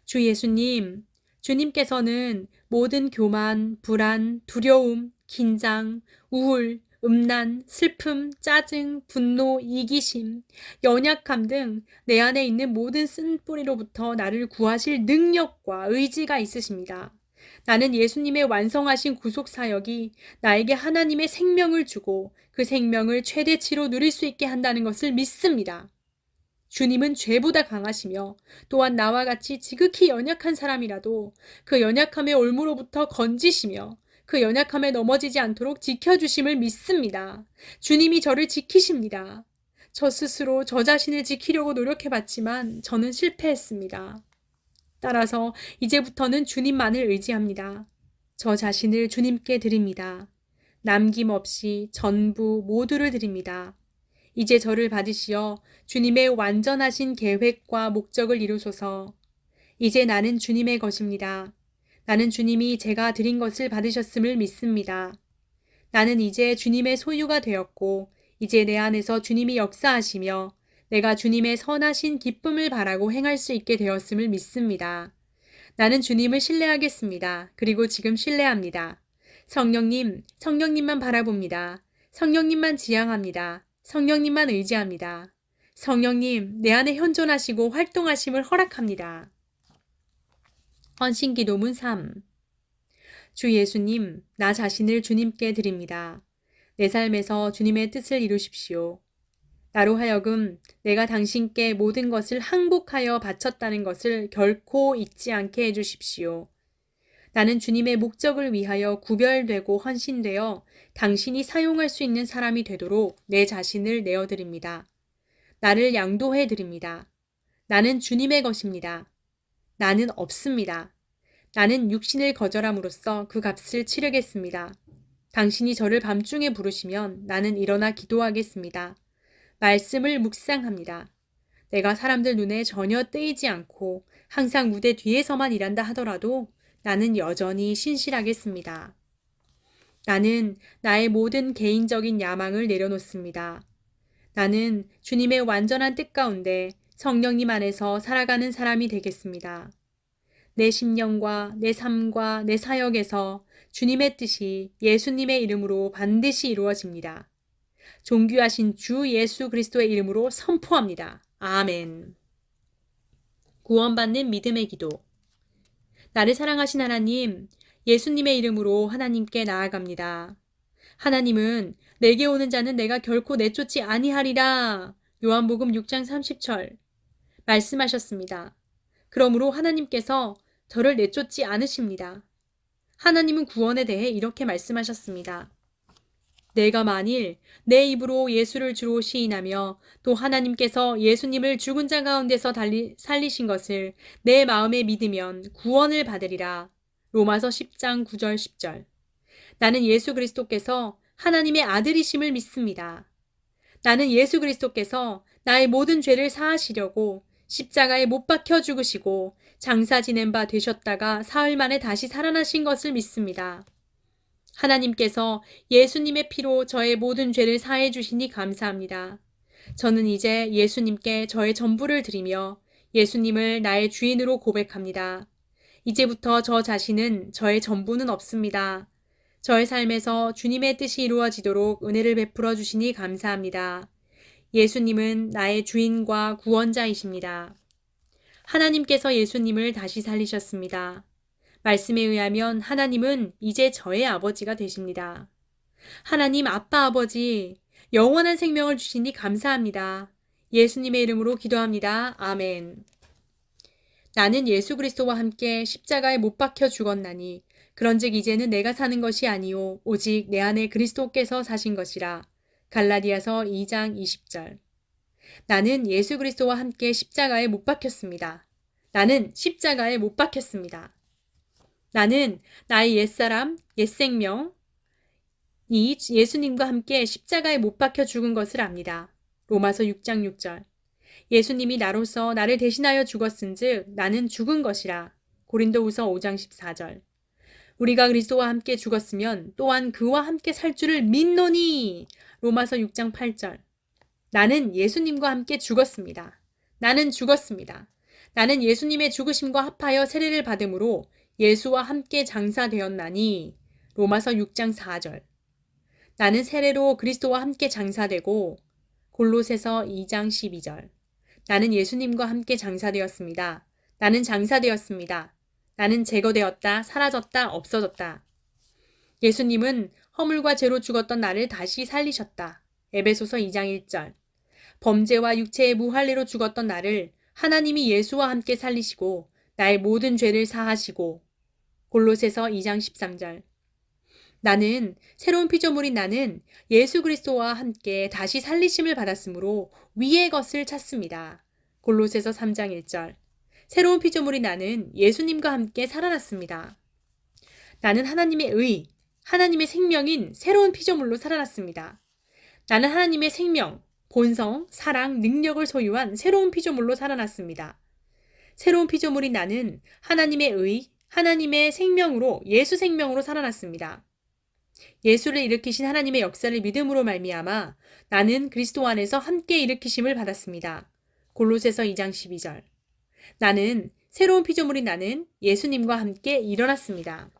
주 예수님, 주님께서는 모든 교만, 불안, 두려움, 긴장, 우울, 음란, 슬픔, 짜증, 분노, 이기심, 연약함 등 내 안에 있는 모든 쓴뿌리로부터 나를 구하실 능력과 의지가 있으십니다. 나는 예수님의 완성하신 구속사역이 나에게 하나님의 생명을 주고 그 생명을 최대치로 누릴 수 있게 한다는 것을 믿습니다. 주님은 죄보다 강하시며 또한 나와 같이 지극히 연약한 사람이라도 그 연약함의 올무로부터 건지시며 그 연약함에 넘어지지 않도록 지켜주심을 믿습니다. 주님이 저를 지키십니다. 저 스스로 저 자신을 지키려고 노력해봤지만 저는 실패했습니다. 따라서 이제부터는 주님만을 의지합니다. 저 자신을 주님께 드립니다. 남김없이 전부 모두를 드립니다. 이제 저를 받으시어 주님의 완전하신 계획과 목적을 이루소서. 이제 나는 주님의 것입니다. 나는 주님이 제가 드린 것을 받으셨음을 믿습니다. 나는 이제 주님의 소유가 되었고 이제 내 안에서 주님이 역사하시며 내가 주님의 선하신 기쁨을 바라고 행할 수 있게 되었음을 믿습니다. 나는 주님을 신뢰하겠습니다. 그리고 지금 신뢰합니다. 성령님, 성령님만 바라봅니다. 성령님만 지향합니다. 성령님만 의지합니다. 성령님, 내 안에 현존하시고 활동하심을 허락합니다. 헌신기도문 3. 주 예수님, 나 자신을 주님께 드립니다. 내 삶에서 주님의 뜻을 이루십시오. 나로 하여금 내가 당신께 모든 것을 항복하여 바쳤다는 것을 결코 잊지 않게 해주십시오. 나는 주님의 목적을 위하여 구별되고 헌신되어 당신이 사용할 수 있는 사람이 되도록 내 자신을 내어드립니다. 나를 양도해 드립니다. 나는 주님의 것입니다. 나는 없습니다. 나는 육신을 거절함으로써 그 값을 치르겠습니다. 당신이 저를 밤중에 부르시면 나는 일어나 기도하겠습니다. 말씀을 묵상합니다. 내가 사람들 눈에 전혀 뜨이지 않고 항상 무대 뒤에서만 일한다 하더라도 나는 여전히 신실하겠습니다. 나는 나의 모든 개인적인 야망을 내려놓습니다. 나는 주님의 완전한 뜻 가운데 성령님 안에서 살아가는 사람이 되겠습니다. 내 심령과 내 삶과 내 사역에서 주님의 뜻이 예수님의 이름으로 반드시 이루어집니다. 존귀하신 주 예수 그리스도의 이름으로 선포합니다. 아멘. 구원받는 믿음의 기도. 나를 사랑하신 하나님, 예수님의 이름으로 하나님께 나아갑니다. 하나님은 내게 오는 자는 내가 결코 내쫓지 아니하리라. 요한복음 6장 30절 말씀하셨습니다. 그러므로 하나님께서 저를 내쫓지 않으십니다. 하나님은 구원에 대해 이렇게 말씀하셨습니다. 내가 만일 내 입으로 예수를 주로 시인하며 또 하나님께서 예수님을 죽은 자 가운데서 살리신 것을 내 마음에 믿으면 구원을 받으리라. 로마서 10장 9절 10절. 나는 예수 그리스도께서 하나님의 아들이심을 믿습니다. 나는 예수 그리스도께서 나의 모든 죄를 사하시려고 십자가에 못 박혀 죽으시고 장사 지낸 바 되셨다가 사흘 만에 다시 살아나신 것을 믿습니다. 하나님께서 예수님의 피로 저의 모든 죄를 사해 주시니 감사합니다. 저는 이제 예수님께 저의 전부를 드리며 예수님을 나의 주인으로 고백합니다. 이제부터 저 자신은 저의 전부는 없습니다. 저의 삶에서 주님의 뜻이 이루어지도록 은혜를 베풀어 주시니 감사합니다. 예수님은 나의 주인과 구원자이십니다. 하나님께서 예수님을 다시 살리셨습니다. 말씀에 의하면 하나님은 이제 저의 아버지가 되십니다. 하나님 아빠 아버지, 영원한 생명을 주시니 감사합니다. 예수님의 이름으로 기도합니다. 아멘. 나는 예수 그리스도와 함께 십자가에 못 박혀 죽었나니 그런즉 이제는 내가 사는 것이 아니요 오직 내 안에 그리스도께서 사신 것이라. 갈라디아서 2장 20절. 나는 예수 그리스도와 함께 십자가에 못 박혔습니다. 나는 십자가에 못 박혔습니다. 나는 나의 옛사람, 옛생명이 예수님과 함께 십자가에 못 박혀 죽은 것을 압니다. 로마서 6장 6절. 예수님이 나로서 나를 대신하여 죽었은즉 나는 죽은 것이라. 고린도후서 5장 14절. 우리가 그리스도와 함께 죽었으면 또한 그와 함께 살 줄을 믿노니. 로마서 6장 8절. 나는 예수님과 함께 죽었습니다. 나는 죽었습니다. 나는 예수님의 죽으심과 합하여 세례를 받음으로 예수와 함께 장사되었나니. 로마서 6장 4절. 나는 세례로 그리스도와 함께 장사되고. 골로새서 2장 12절. 나는 예수님과 함께 장사되었습니다. 나는 장사되었습니다. 나는 제거되었다, 사라졌다, 없어졌다. 예수님은 허물과 죄로 죽었던 나를 다시 살리셨다. 에베소서 2장 1절. 범죄와 육체의 무할례로 죽었던 나를 하나님이 예수와 함께 살리시고 나의 모든 죄를 사하시고. 골로새서 2장 13절. 나는 새로운 피조물인 나는 예수 그리스도와 함께 다시 살리심을 받았으므로 위의 것을 찾습니다. 골로새서 3장 1절. 새로운 피조물인 나는 예수님과 함께 살아났습니다. 나는 하나님의 의, 하나님의 생명인 새로운 피조물로 살아났습니다. 나는 하나님의 생명, 본성, 사랑, 능력을 소유한 새로운 피조물로 살아났습니다. 새로운 피조물인 나는 하나님의 의, 하나님의 생명으로 예수 생명으로 살아났습니다. 예수를 일으키신 하나님의 역사를 믿음으로 말미암아 나는 그리스도 안에서 함께 일으키심을 받았습니다. 골로새서 2장 12절. 나는 새로운 피조물인 나는 예수님과 함께 일어났습니다.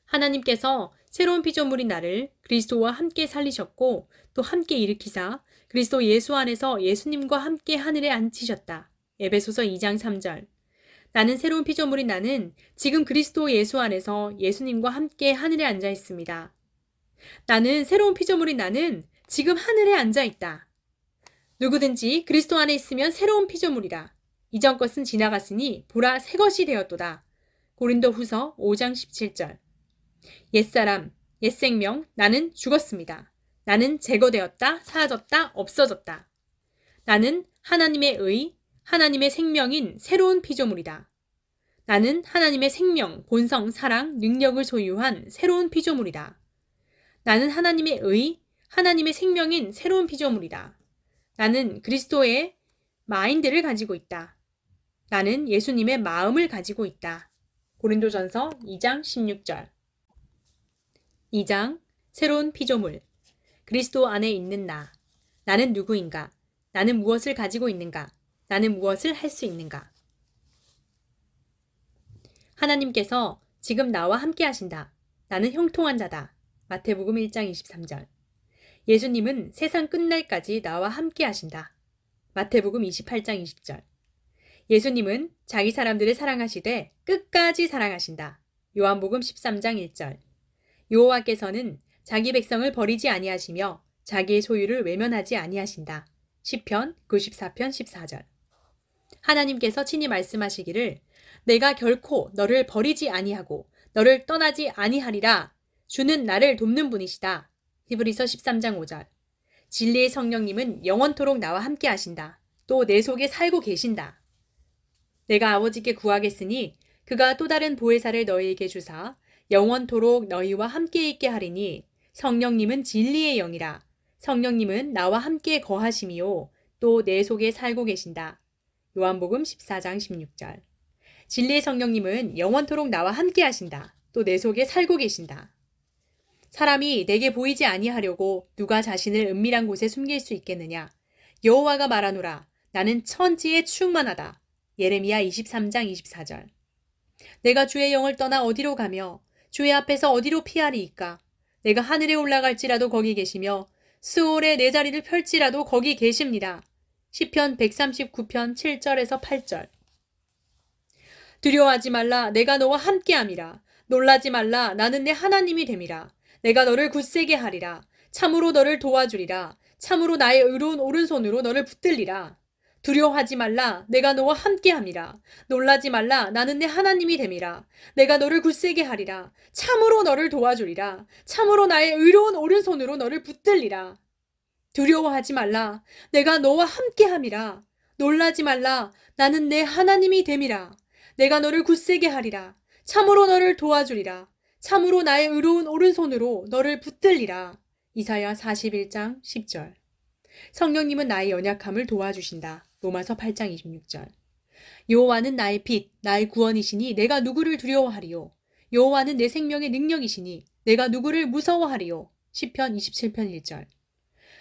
하나님께서 새로운 피조물인 나를 그리스도와 함께 살리셨고 또 함께 일으키사 그리스도 예수 안에서 예수님과 함께 하늘에 앉히셨다. 에베소서 2장 3절. 나는 새로운 피조물인 나는 지금 그리스도 예수 안에서 예수님과 함께 하늘에 앉아 있습니다. 나는 새로운 피조물인 나는 지금 하늘에 앉아 있다. 누구든지 그리스도 안에 있으면 새로운 피조물이라. 이전 것은 지나갔으니 보라 새 것이 되었도다. 고린도후서 5장 17절. 옛사람, 옛생명, 나는 죽었습니다. 나는 제거되었다, 사라졌다, 없어졌다. 나는 하나님의 의, 하나님의 생명인 새로운 피조물이다. 나는 하나님의 생명, 본성, 사랑, 능력을 소유한 새로운 피조물이다. 나는 하나님의 의, 하나님의 생명인 새로운 피조물이다. 나는 그리스도의 마인드를 가지고 있다. 나는 예수님의 마음을 가지고 있다. 고린도전서 2장 16절. 2장 새로운 피조물. 그리스도 안에 있는 나. 나는 누구인가? 나는 무엇을 가지고 있는가? 나는 무엇을 할 수 있는가? 하나님께서 지금 나와 함께 하신다. 나는 형통한 자다. 마태복음 1장 23절. 예수님은 세상 끝날까지 나와 함께 하신다. 마태복음 28장 20절. 예수님은 자기 사람들을 사랑하시되 끝까지 사랑하신다. 요한복음 13장 1절. 여호와께서는 자기 백성을 버리지 아니하시며 자기의 소유를 외면하지 아니하신다. 시편 94편 14절. 하나님께서 친히 말씀하시기를 내가 결코 너를 버리지 아니하고 너를 떠나지 아니하리라. 주는 나를 돕는 분이시다. 히브리서 13장 5절. 진리의 성령님은 영원토록 나와 함께 하신다. 또 내 속에 살고 계신다. 내가 아버지께 구하겠으니 그가 또 다른 보혜사를 너희에게 주사 영원토록 너희와 함께 있게 하리니 성령님은 진리의 영이라. 성령님은 나와 함께 거하심이요 또 내 속에 살고 계신다. 요한복음 14장 16절. 진리의 성령님은 영원토록 나와 함께 하신다. 또 내 속에 살고 계신다. 사람이 내게 보이지 아니하려고 누가 자신을 은밀한 곳에 숨길 수 있겠느냐. 여호와가 말하노라. 나는 천지에 충만하다. 예레미야 23장 24절. 내가 주의 영을 떠나 어디로 가며 주의 앞에서 어디로 피하리이까. 내가 하늘에 올라갈지라도 거기 계시며 스올에 내 자리를 펼지라도 거기 계십니다. 시편 139편 7절에서 8절. 두려워하지 말라. 내가 너와 함께함이라. 놀라지 말라. 나는 내 하나님이 됨이라. 내가 너를 굳세게 하리라. 참으로 너를 도와주리라. 참으로 나의 의로운 오른손으로 너를 붙들리라. 두려워하지 말라. 내가 너와 함께함이라. 놀라지 말라. 나는 내 하나님이 됨이라. 내가 너를 굳세게 하리라. 참으로 너를 도와주리라. 참으로 나의 의로운 오른손으로 너를 붙들리라. 두려워하지 말라. 내가 너와 함께함이라. 놀라지 말라. 나는 내 하나님이 됨이라. 내가 너를 굳세게 하리라. 참으로 너를 도와주리라. 참으로 나의 의로운 오른손으로 너를 붙들리라. 이사야 41장 10절. 성령님은 나의 연약함을 도와주신다. 로마서 8장 26절. 여호와는 나의 빛, 나의 구원이시니 내가 누구를 두려워하리요. 여호와는 내 생명의 능력이시니 내가 누구를 무서워하리요. 시편 27편 1절.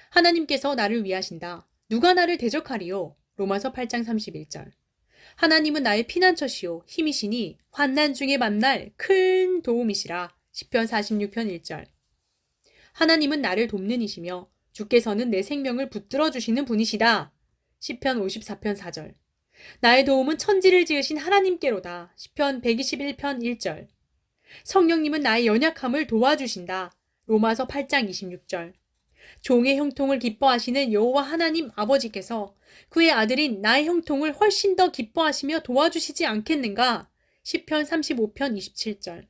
하나님께서 나를 위하신다. 누가 나를 대적하리요. 로마서 8장 31절. 하나님은 나의 피난처시요 힘이시니 환난 중에 만날 큰 도움이시라. 시편 46편 1절. 하나님은 나를 돕는 이시며 주께서는 내 생명을 붙들어 주시는 분이시다. 시편 54편 4절. 나의 도움은 천지를 지으신 하나님께로다. 시편 121편 1절. 성령님은 나의 연약함을 도와주신다. 로마서 8장 26절. 종의 형통을 기뻐하시는 여호와 하나님 아버지께서 그의 아들인 나의 형통을 훨씬 더 기뻐하시며 도와주시지 않겠는가? 시편 35편 27절.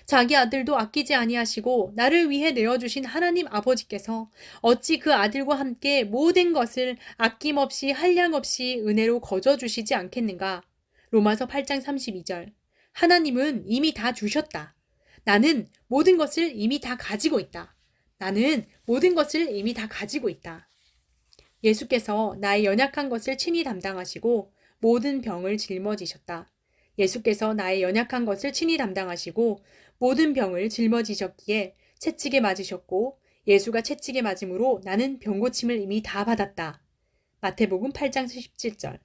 자기 아들도 아끼지 아니하시고 나를 위해 내어주신 하나님 아버지께서 어찌 그 아들과 함께 모든 것을 아낌없이 한량없이 은혜로 거저주시지 않겠는가? 로마서 8장 32절. 하나님은 이미 다 주셨다. 나는 모든 것을 이미 다 가지고 있다. 나는 모든 것을 이미 다 가지고 있다. 예수께서 나의 연약한 것을 친히 담당하시고 모든 병을 짊어지셨다. 예수께서 나의 연약한 것을 친히 담당하시고 모든 병을 짊어지셨기에 채찍에 맞으셨고 예수가 채찍에 맞음으로 나는 병고침을 이미 다 받았다. 마태복음 8장 17절.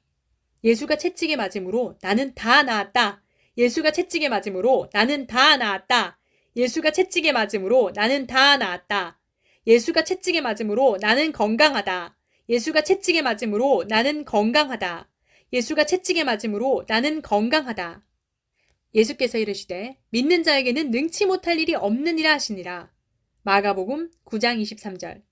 예수가 채찍에 맞음으로 나는 다 나았다. 예수가 채찍에 맞음으로 나는 다 나았다. 예수가 채찍에 맞음으로 나는 다 나았다. 예수가 채찍에 맞음으로 나는 건강하다. 예수가 채찍에 맞음으로 나는 건강하다. 예수가 채찍에 맞음으로 나는 건강하다. 예수께서 이르시되 믿는 자에게는 능치 못할 일이 없느니라 하시니라. 마가복음 9장 23절.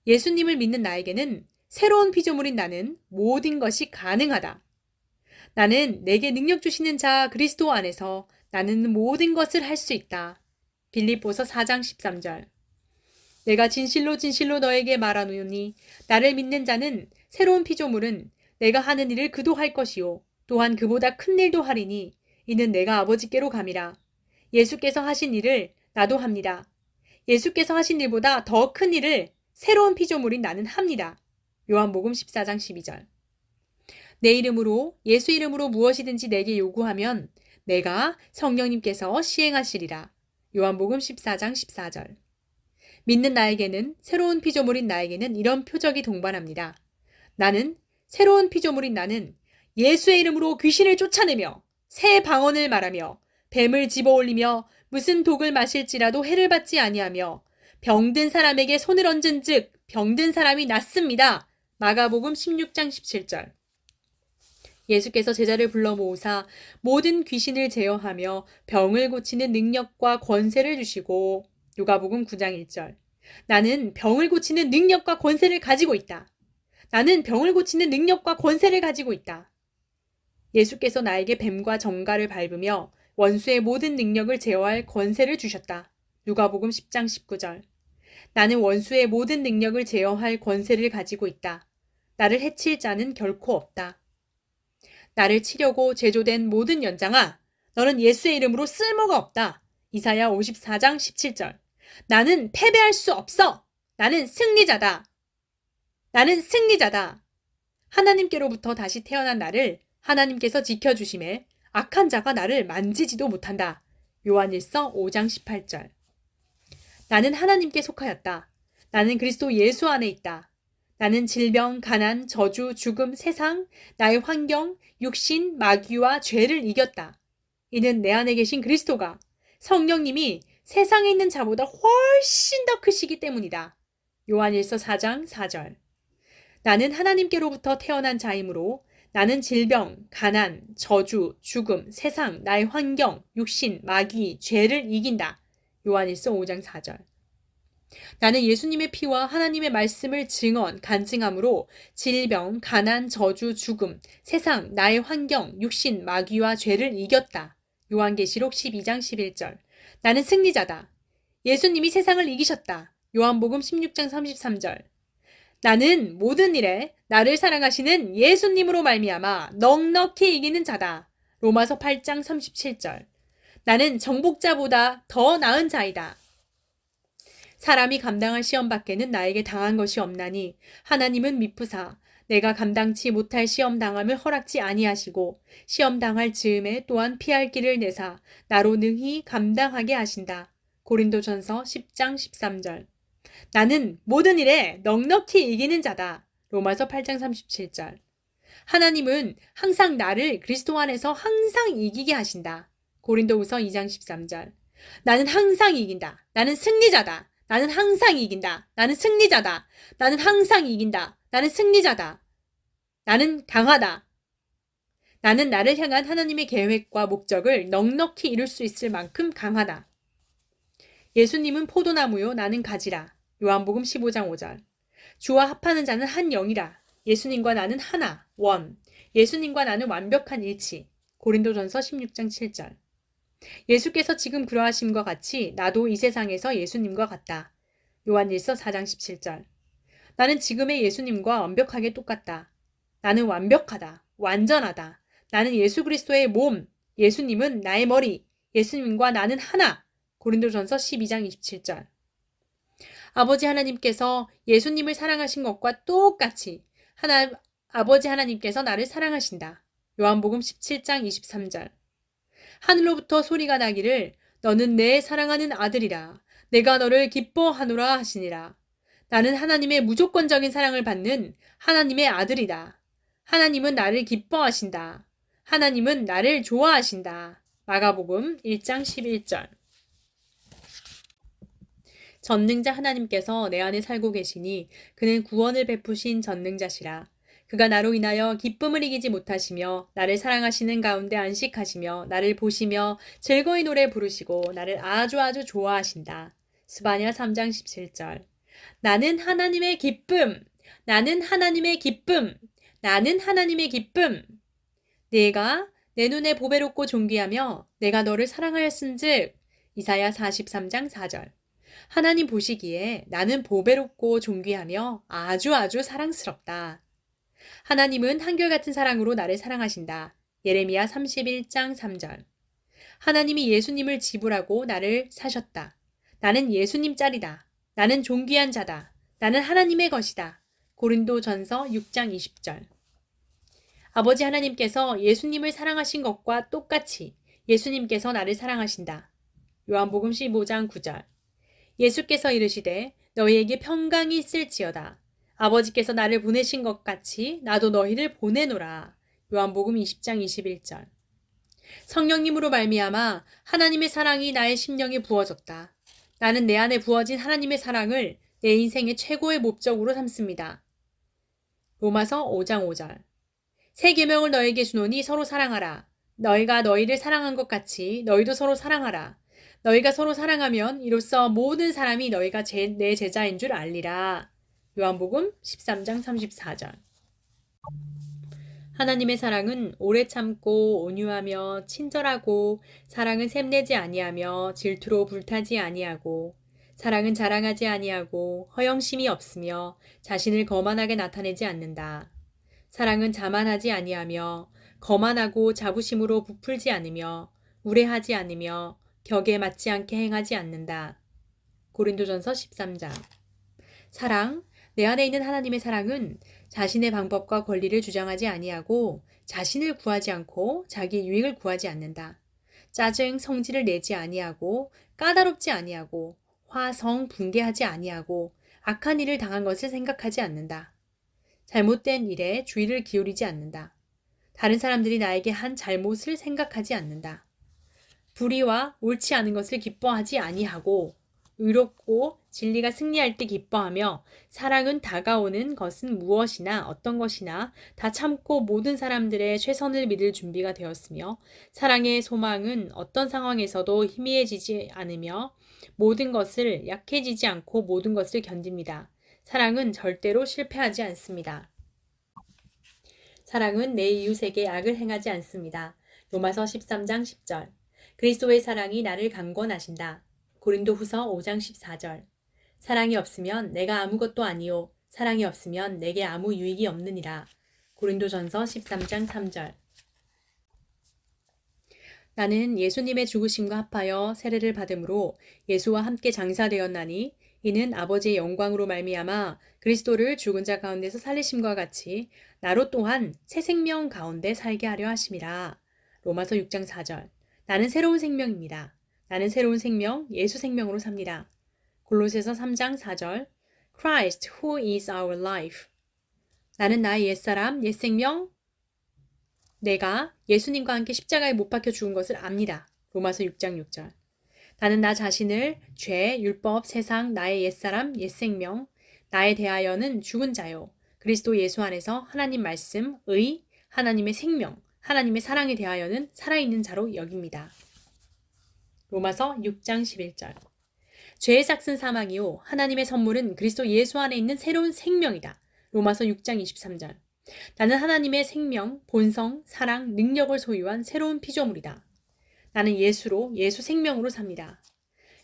예수님을 믿는 나에게는 새로운 피조물인 나는 모든 것이 가능하다. 나는 내게 능력 주시는 자 그리스도 안에서 나는 모든 것을 할 수 있다. 빌립보서 4장 13절. 내가 진실로 진실로 너에게 말하노니 나를 믿는 자는 새로운 피조물은 내가 하는 일을 그도 할 것이요 또한 그보다 큰 일도 하리니 이는 내가 아버지께로 감이라. 예수께서 하신 일을 나도 합니다. 예수께서 하신 일보다 더 큰 일을 새로운 피조물인 나는 합니다. 요한복음 14장 12절. 내 이름으로 예수 이름으로 무엇이든지 내게 요구하면 내가 성령님께서 시행하시리라. 요한복음 14장 14절. 믿는 나에게는 새로운 피조물인 나에게는 이런 표적이 동반합니다. 새로운 피조물인 나는 예수의 이름으로 귀신을 쫓아내며 새 방언을 말하며 뱀을 집어올리며 무슨 독을 마실지라도 해를 받지 아니하며 병든 사람에게 손을 얹은즉 병든 사람이 낫습니다. 마가복음 16장 17절. 예수께서 제자를 불러 모으사 모든 귀신을 제어하며 병을 고치는 능력과 권세를 주시고 누가복음 9장 1절. 나는 병을 고치는 능력과 권세를 가지고 있다. 나는 병을 고치는 능력과 권세를 가지고 있다. 예수께서 나에게 뱀과 정갈을 밟으며 원수의 모든 능력을 제어할 권세를 주셨다. 누가복음 10장 19절. 나는 원수의 모든 능력을 제어할 권세를 가지고 있다. 나를 해칠 자는 결코 없다. 나를 치려고 제조된 모든 연장아, 너는 예수의 이름으로 쓸모가 없다. 이사야 54장 17절. 나는 패배할 수 없어. 나는 승리자다. 나는 승리자다. 하나님께로부터 다시 태어난 나를 하나님께서 지켜주심에 악한 자가 나를 만지지도 못한다. 요한일서 5장 18절. 나는 하나님께 속하였다. 나는 그리스도 예수 안에 있다. 나는 질병, 가난, 저주, 죽음, 세상, 나의 환경, 육신, 마귀와 죄를 이겼다. 이는 내 안에 계신 그리스도가 성령님이 세상에 있는 자보다 훨씬 더 크시기 때문이다. 요한일서 4장 4절. 나는 하나님께로부터 태어난 자이므로 나는 질병, 가난, 저주, 죽음, 세상, 나의 환경, 육신, 마귀, 죄를 이긴다. 요한일서 5장 4절. 나는 예수님의 피와 하나님의 말씀을 간증함으로 질병, 가난, 저주, 죽음, 세상, 나의 환경, 육신, 마귀와 죄를 이겼다. 요한계시록 12장 11절. 나는 승리자다. 예수님이 세상을 이기셨다. 요한복음 16장 33절. 나는 모든 일에 나를 사랑하시는 예수님으로 말미암아 넉넉히 이기는 자다. 로마서 8장 37절. 나는 정복자보다 더 나은 자이다. 사람이 감당할 시험 밖에는 나에게 당한 것이 없나니 하나님은 미쁘사 내가 감당치 못할 시험 당함을 허락지 아니하시고 시험 당할 즈음에 또한 피할 길을 내사 나로 능히 감당하게 하신다. 고린도전서 10장 13절. 나는 모든 일에 넉넉히 이기는 자다. 로마서 8장 37절. 하나님은 항상 나를 그리스도 안에서 항상 이기게 하신다. 고린도후서 2장 13절. 나는 항상 이긴다. 나는 승리자다. 나는 항상 이긴다. 나는 승리자다. 나는 항상 이긴다. 나는 승리자다. 나는 강하다. 나는 나를 향한 하나님의 계획과 목적을 넉넉히 이룰 수 있을 만큼 강하다. 예수님은 포도나무요 나는 가지라. 요한복음 15장 5절. 주와 합하는 자는 한 영이라. 예수님과 나는 하나, 원. 예수님과 나는 완벽한 일치. 고린도전서 16장 7절. 예수께서 지금 그러하심과 같이 나도 이 세상에서 예수님과 같다. 요한일서 4장 17절. 나는 지금의 예수님과 완벽하게 똑같다. 나는 완벽하다. 완전하다. 나는 예수 그리스도의 몸. 예수님은 나의 머리. 예수님과 나는 하나. 고린도전서 12장 27절. 아버지 하나님께서 예수님을 사랑하신 것과 똑같이 아버지 하나님께서 나를 사랑하신다. 요한복음 17장 23절. 하늘로부터 소리가 나기를 너는 내 사랑하는 아들이라 내가 너를 기뻐하노라 하시니라. 나는 하나님의 무조건적인 사랑을 받는 하나님의 아들이다. 하나님은 나를 기뻐하신다. 하나님은 나를 좋아하신다. 마가복음 1장 11절. 전능자 하나님께서 내 안에 살고 계시니 그는 구원을 베푸신 전능자시라. 그가 나로 인하여 기쁨을 이기지 못하시며 나를 사랑하시는 가운데 안식하시며 나를 보시며 즐거이 노래 부르시고 나를 아주 좋아하신다. 스바냐 3장 17절. 나는 하나님의 기쁨. 나는 하나님의 기쁨. 나는 하나님의 기쁨. 내가 내 눈에 보배롭고 존귀하며 내가 너를 사랑하였은즉 이사야 43장 4절. 하나님 보시기에 나는 보배롭고 존귀하며 아주 사랑스럽다. 하나님은 한결같은 사랑으로 나를 사랑하신다. 예레미야 31장 3절. 하나님이 예수님을 지불하고 나를 사셨다. 나는 예수님 짤이다. 나는 존귀한 자다. 나는 하나님의 것이다. 고린도전서 6장 20절. 아버지 하나님께서 예수님을 사랑하신 것과 똑같이 예수님께서 나를 사랑하신다. 요한복음 15장 9절. 예수께서 이르시되 너희에게 평강이 있을지어다. 아버지께서 나를 보내신 것 같이 나도 너희를 보내노라. 요한복음 20장 21절. 성령님으로 말미암아 하나님의 사랑이 나의 심령에 부어졌다. 나는 내 안에 부어진 하나님의 사랑을 내 인생의 최고의 목적으로 삼습니다. 로마서 5장 5절. 새 계명을 너에게 주노니 서로 사랑하라. 너희가 너희를 사랑한 것 같이 너희도 서로 사랑하라. 너희가 서로 사랑하면 이로써 모든 사람이 너희가 내 제자인 줄 알리라. 요한복음 13장 34절. 하나님의 사랑은 오래 참고 온유하며 친절하고, 사랑은 샘내지 아니하며 질투로 불타지 아니하고, 사랑은 자랑하지 아니하고 허영심이 없으며 자신을 거만하게 나타내지 않는다. 사랑은 자만하지 아니하며 거만하고 자부심으로 부풀지 않으며 우레하지 않으며 격에 맞지 않게 행하지 않는다. 고린도전서 13장. 사랑, 내 안에 있는 하나님의 사랑은 자신의 방법과 권리를 주장하지 아니하고 자신을 구하지 않고 자기 유익을 구하지 않는다. 짜증, 성질을 내지 아니하고 까다롭지 아니하고 화성, 붕괴하지 아니하고 악한 일을 당한 것을 생각하지 않는다. 잘못된 일에 주의를 기울이지 않는다. 다른 사람들이 나에게 한 잘못을 생각하지 않는다. 불의와 옳지 않은 것을 기뻐하지 아니하고 의롭고 진리가 승리할 때 기뻐하며, 사랑은 다가오는 것은 무엇이나 어떤 것이나 다 참고 모든 사람들의 최선을 믿을 준비가 되었으며, 사랑의 소망은 어떤 상황에서도 희미해지지 않으며 모든 것을 약해지지 않고 모든 것을 견딥니다. 사랑은 절대로 실패하지 않습니다. 사랑은 내 이웃에게 악을 행하지 않습니다. 로마서 13장 10절. 그리스도의 사랑이 나를 강권하신다. 고린도후서 5장 14절. 사랑이 없으면 내가 아무것도 아니요 사랑이 없으면 내게 아무 유익이 없느니라. 고린도전서 13장 3절. 나는 예수님의 죽으심과 합하여 세례를 받음으로 예수와 함께 장사되었나니, 이는 아버지의 영광으로 말미암아 그리스도를 죽은 자 가운데서 살리심과 같이 나로 또한 새 생명 가운데 살게 하려 하심이라. 로마서 6장 4절. 나는 새로운 생명입니다. 나는 새로운 생명, 예수 생명으로 삽니다. 골로새서 3장 4절. Christ who is our life. 나는 나의 옛사람, 옛생명, 내가 예수님과 함께 십자가에 못 박혀 죽은 것을 압니다. 로마서 6장 6절. 나는 나 자신을 죄, 율법, 세상, 나의 옛사람, 옛생명, 나에 대하여는 죽은 자요, 그리스도 예수 안에서 하나님 말씀, 의, 하나님의 생명, 하나님의 사랑에 대하여는 살아있는 자로 여깁니다. 로마서 6장 11절. 죄의 삭슨 사망이요 하나님의 선물은 그리스도 예수 안에 있는 새로운 생명이다. 로마서 6장 23절. 나는 하나님의 생명, 본성, 사랑, 능력을 소유한 새로운 피조물이다. 나는 예수로, 예수 생명으로 삽니다.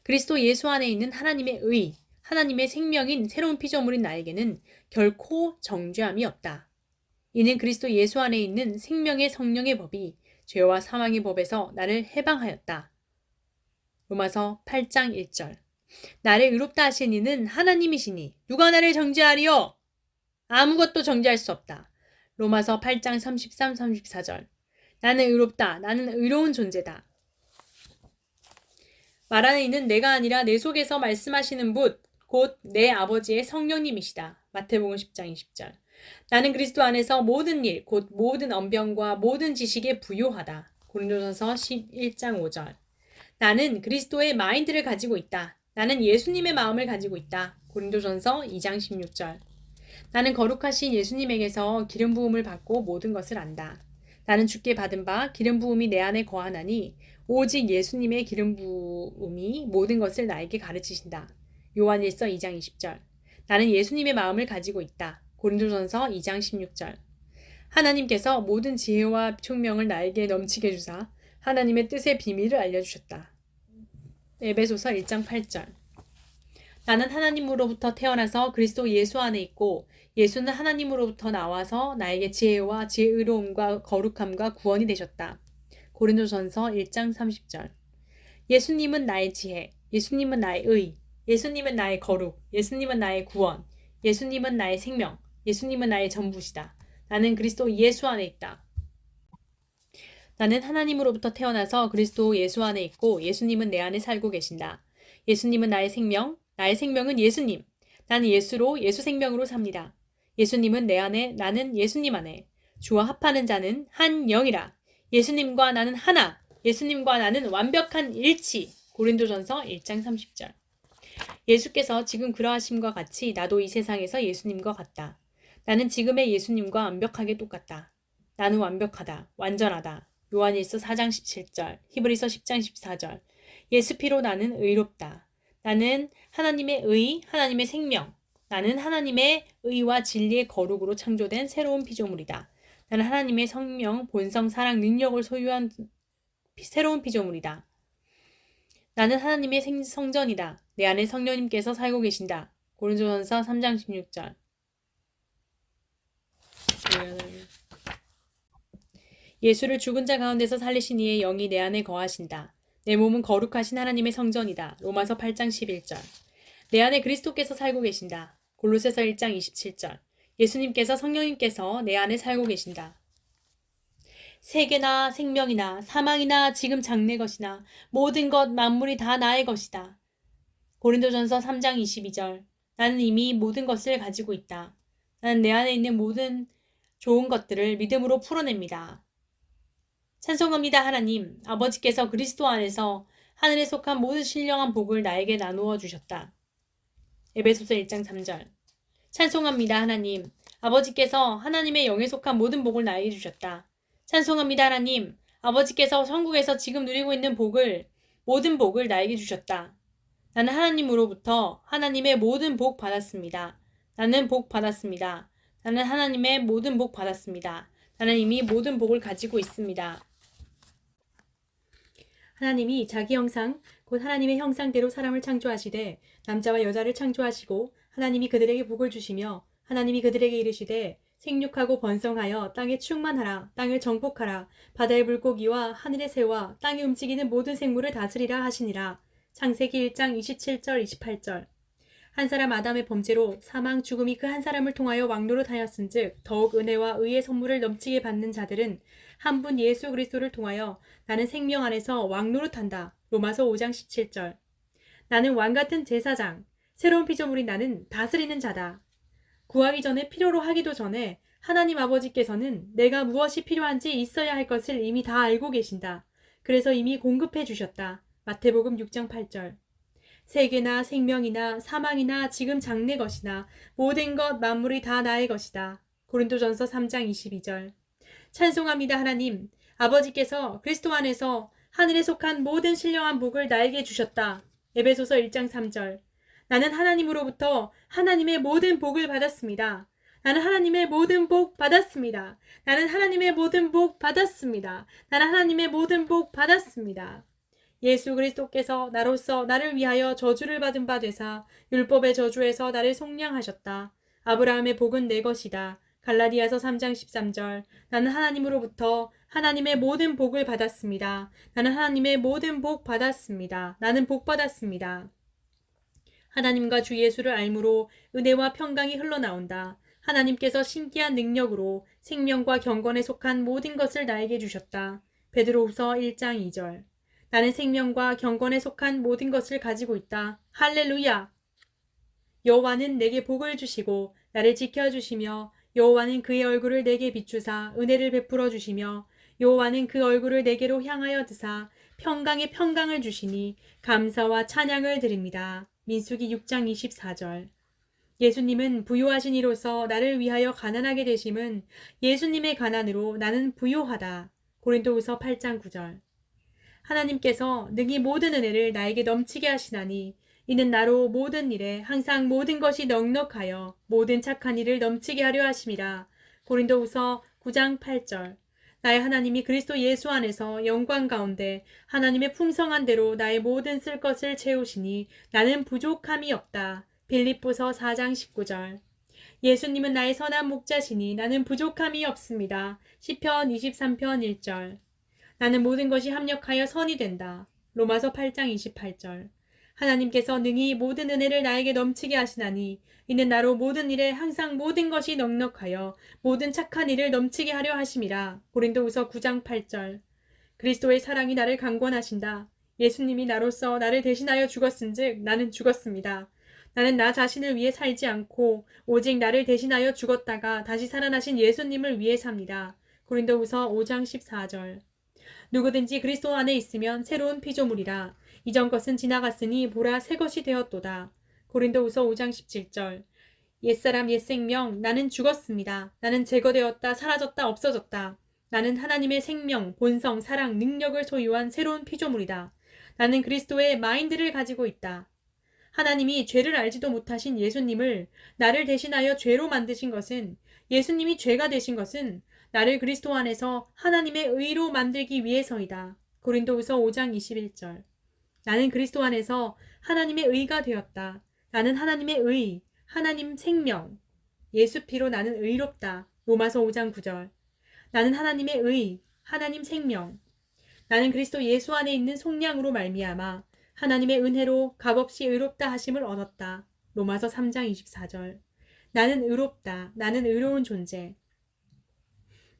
그리스도 예수 안에 있는 하나님의 의, 하나님의 생명인 새로운 피조물인 나에게는 결코 정죄함이 없다. 이는 그리스도 예수 안에 있는 생명의 성령의 법이 죄와 사망의 법에서 나를 해방하였다. 로마서 8장 1절. 나를 의롭다 하신 이는 하나님이시니 누가 나를 정죄하리요? 아무것도 정죄할 수 없다. 로마서 8장 33, 34절. 나는 의롭다. 나는 의로운 존재다. 말 안에 있는 내가 아니라 내 속에서 말씀하시는 분, 곧 내 아버지의 성령님이시다. 마태복음 10장 20절. 나는 그리스도 안에서 모든 일, 곧 모든 언변과 모든 지식에 부요하다. 고린도전서 11장 5절. 나는 그리스도의 마인드를 가지고 있다. 나는 예수님의 마음을 가지고 있다. 고린도전서 2장 16절. 나는 거룩하신 예수님에게서 기름 부음을 받고 모든 것을 안다. 나는 주께 받은 바 기름 부음이 내 안에 거하나니 오직 예수님의 기름 부음이 모든 것을 나에게 가르치신다. 요한일서 2장 20절. 나는 예수님의 마음을 가지고 있다. 고린도전서 2장 16절. 하나님께서 모든 지혜와 총명을 나에게 넘치게 주사 하나님의 뜻의 비밀을 알려주셨다. 에베소서 1장 8절. 나는 하나님으로부터 태어나서 그리스도 예수 안에 있고, 예수는 하나님으로부터 나와서 나에게 지혜와 의로움과 거룩함과 구원이 되셨다. 고린도전서 1장 30절. 예수님은 나의 지혜, 예수님은 나의 의, 예수님은 나의 거룩, 예수님은 나의 구원, 예수님은 나의 생명, 예수님은 나의 전부시다. 나는 그리스도 예수 안에 있다. 나는 하나님으로부터 태어나서 그리스도 예수 안에 있고 예수님은 내 안에 살고 계신다. 예수님은 나의 생명, 나의 생명은 예수님. 나는 예수로 예수 생명으로 삽니다. 예수님은 내 안에, 나는 예수님 안에. 주와 합하는 자는 한 영이라. 예수님과 나는 하나. 예수님과 나는 완벽한 일치. 고린도전서 1장 30절. 예수께서 지금 그러하심과 같이 나도 이 세상에서 예수님과 같다. 나는 지금의 예수님과 완벽하게 똑같다. 나는 완벽하다. 완전하다. 요한일서 4장 17절, 히브리서 10장 14절. 예수 피로 나는 의롭다. 나는 하나님의 의, 하나님의 생명. 나는 하나님의 의와 진리의 거룩으로 창조된 새로운 피조물이다. 나는 하나님의 성령, 본성, 사랑, 능력을 소유한 새로운 피조물이다. 나는 하나님의 성전이다. 내 안에 성령님께서 살고 계신다. 고린도전서 3장 16절. 예수를 죽은 자 가운데서 살리신 이의 영이 내 안에 거하신다. 내 몸은 거룩하신 하나님의 성전이다. 로마서 8장 11절. 내 안에 그리스도께서 살고 계신다. 골로새서 1장 27절. 예수님께서 성령님께서 내 안에 살고 계신다. 세계나 생명이나 사망이나 지금 장래 것이나 모든 것 만물이 다 나의 것이다. 고린도전서 3장 22절. 나는 이미 모든 것을 가지고 있다. 나는 내 안에 있는 모든 좋은 것들을 믿음으로 풀어냅니다. 찬송합니다. 하나님, 아버지께서 그리스도 안에서 하늘에 속한 모든 신령한 복을 나에게 나누어 주셨다. 에베소서 1장 3절. 찬송합니다. 하나님, 아버지께서 하나님의 영에 속한 모든 복을 나에게 주셨다. 찬송합니다. 하나님, 아버지께서 천국에서 지금 누리고 있는 모든 복을 나에게 주셨다. 나는 하나님으로부터 하나님의 모든 복 받았습니다. 나는 복 받았습니다. 나는 하나님의 모든 복 받았습니다. 나는 이미 모든 복을 가지고 있습니다. 하나님이 자기 형상, 곧 하나님의 형상대로 사람을 창조하시되 남자와 여자를 창조하시고 하나님이 그들에게 복을 주시며 하나님이 그들에게 이르시되 생육하고 번성하여 땅에 충만하라, 땅을 정복하라, 바다의 물고기와 하늘의 새와 땅에 움직이는 모든 생물을 다스리라 하시니라. 창세기 1장 27절 28절. 한 사람 아담의 범죄로 사망 죽음이 그 한 사람을 통하여 왕노릇하였은즉 더욱 은혜와 의의 선물을 넘치게 받는 자들은 한 분 예수 그리스도를 통하여 나는 생명 안에서 왕노릇한다. 로마서 5장 17절. 나는 왕같은 제사장, 새로운 피조물인 나는 다스리는 자다. 구하기 전에 필요로 하기도 전에 하나님 아버지께서는 내가 무엇이 필요한지 있어야 할 것을 이미 다 알고 계신다. 그래서 이미 공급해 주셨다. 마태복음 6장 8절. 세계나 생명이나 사망이나 지금 장래 것이나 모든 것 만물이 다 나의 것이다. 고린도전서 3장 22절. 찬송합니다. 하나님, 아버지께서 그리스도 안에서 하늘에 속한 모든 신령한 복을 나에게 주셨다. 에베소서 1장 3절. 나는 하나님으로부터 하나님의 모든 복을 받았습니다. 나는 하나님의 모든 복 받았습니다. 나는 하나님의 모든 복 받았습니다. 나는 하나님의 모든 복 받았습니다. 예수 그리스도께서 나로서 나를 위하여 저주를 받은 바 되사 율법의 저주에서 나를 속량하셨다. 아브라함의 복은 내 것이다. 갈라디아서 3장 13절. 나는 하나님으로부터 하나님의 모든 복을 받았습니다. 나는 하나님의 모든 복 받았습니다. 나는 복 받았습니다. 하나님과 주 예수를 알므로 은혜와 평강이 흘러나온다. 하나님께서 신기한 능력으로 생명과 경건에 속한 모든 것을 나에게 주셨다. 베드로후서 1장 2절. 나는 생명과 경건에 속한 모든 것을 가지고 있다. 할렐루야! 여호와는 내게 복을 주시고 나를 지켜주시며 여호와는 그의 얼굴을 내게 비추사 은혜를 베풀어 주시며 여호와는 그 얼굴을 내게로 향하여 드사 평강의 평강을 주시니 감사와 찬양을 드립니다. 민수기 6장 24절. 예수님은 부요하신 이로서 나를 위하여 가난하게 되심은 예수님의 가난으로 나는 부요하다. 고린도후서 8장 9절. 하나님께서 능히 모든 은혜를 나에게 넘치게 하시나니 이는 나로 모든 일에 항상 모든 것이 넉넉하여 모든 착한 일을 넘치게 하려 하심이라. 고린도후서 9장 8절. 나의 하나님이 그리스도 예수 안에서 영광 가운데 하나님의 풍성한 대로 나의 모든 쓸 것을 채우시니 나는 부족함이 없다. 빌립보서 4장 19절. 예수님은 나의 선한 목자시니 나는 부족함이 없습니다. 시편 23편 1절. 나는 모든 것이 합력하여 선이 된다. 로마서 8장 28절. 하나님께서 능히 모든 은혜를 나에게 넘치게 하시나니 이는 나로 모든 일에 항상 모든 것이 넉넉하여 모든 착한 일을 넘치게 하려 하심이라. 고린도후서 9장 8절. 그리스도의 사랑이 나를 강권하신다. 예수님이 나로서 나를 대신하여 죽었은즉 나는 죽었습니다. 나는 나 자신을 위해 살지 않고 오직 나를 대신하여 죽었다가 다시 살아나신 예수님을 위해 삽니다. 고린도후서 5장 14절. 누구든지 그리스도 안에 있으면 새로운 피조물이라. 이전 것은 지나갔으니 보라 새 것이 되었도다. 고린도후서 5장 17절. 옛사람 옛생명 나는 죽었습니다. 나는 제거되었다 사라졌다 없어졌다. 나는 하나님의 생명, 본성, 사랑, 능력을 소유한 새로운 피조물이다. 나는 그리스도의 마인드를 가지고 있다. 하나님이 죄를 알지도 못하신 예수님을 나를 대신하여 죄로 만드신 것은, 예수님이 죄가 되신 것은 나를 그리스도 안에서 하나님의 의로 만들기 위해서이다. 고린도후서 5장 21절. 나는 그리스도 안에서 하나님의 의가 되었다. 나는 하나님의 의, 하나님 생명. 예수 피로 나는 의롭다. 로마서 5장 9절. 나는 하나님의 의, 하나님 생명. 나는 그리스도 예수 안에 있는 속량으로 말미암아 하나님의 은혜로 값없이 의롭다 하심을 얻었다. 로마서 3장 24절. 나는 의롭다. 나는 의로운 존재.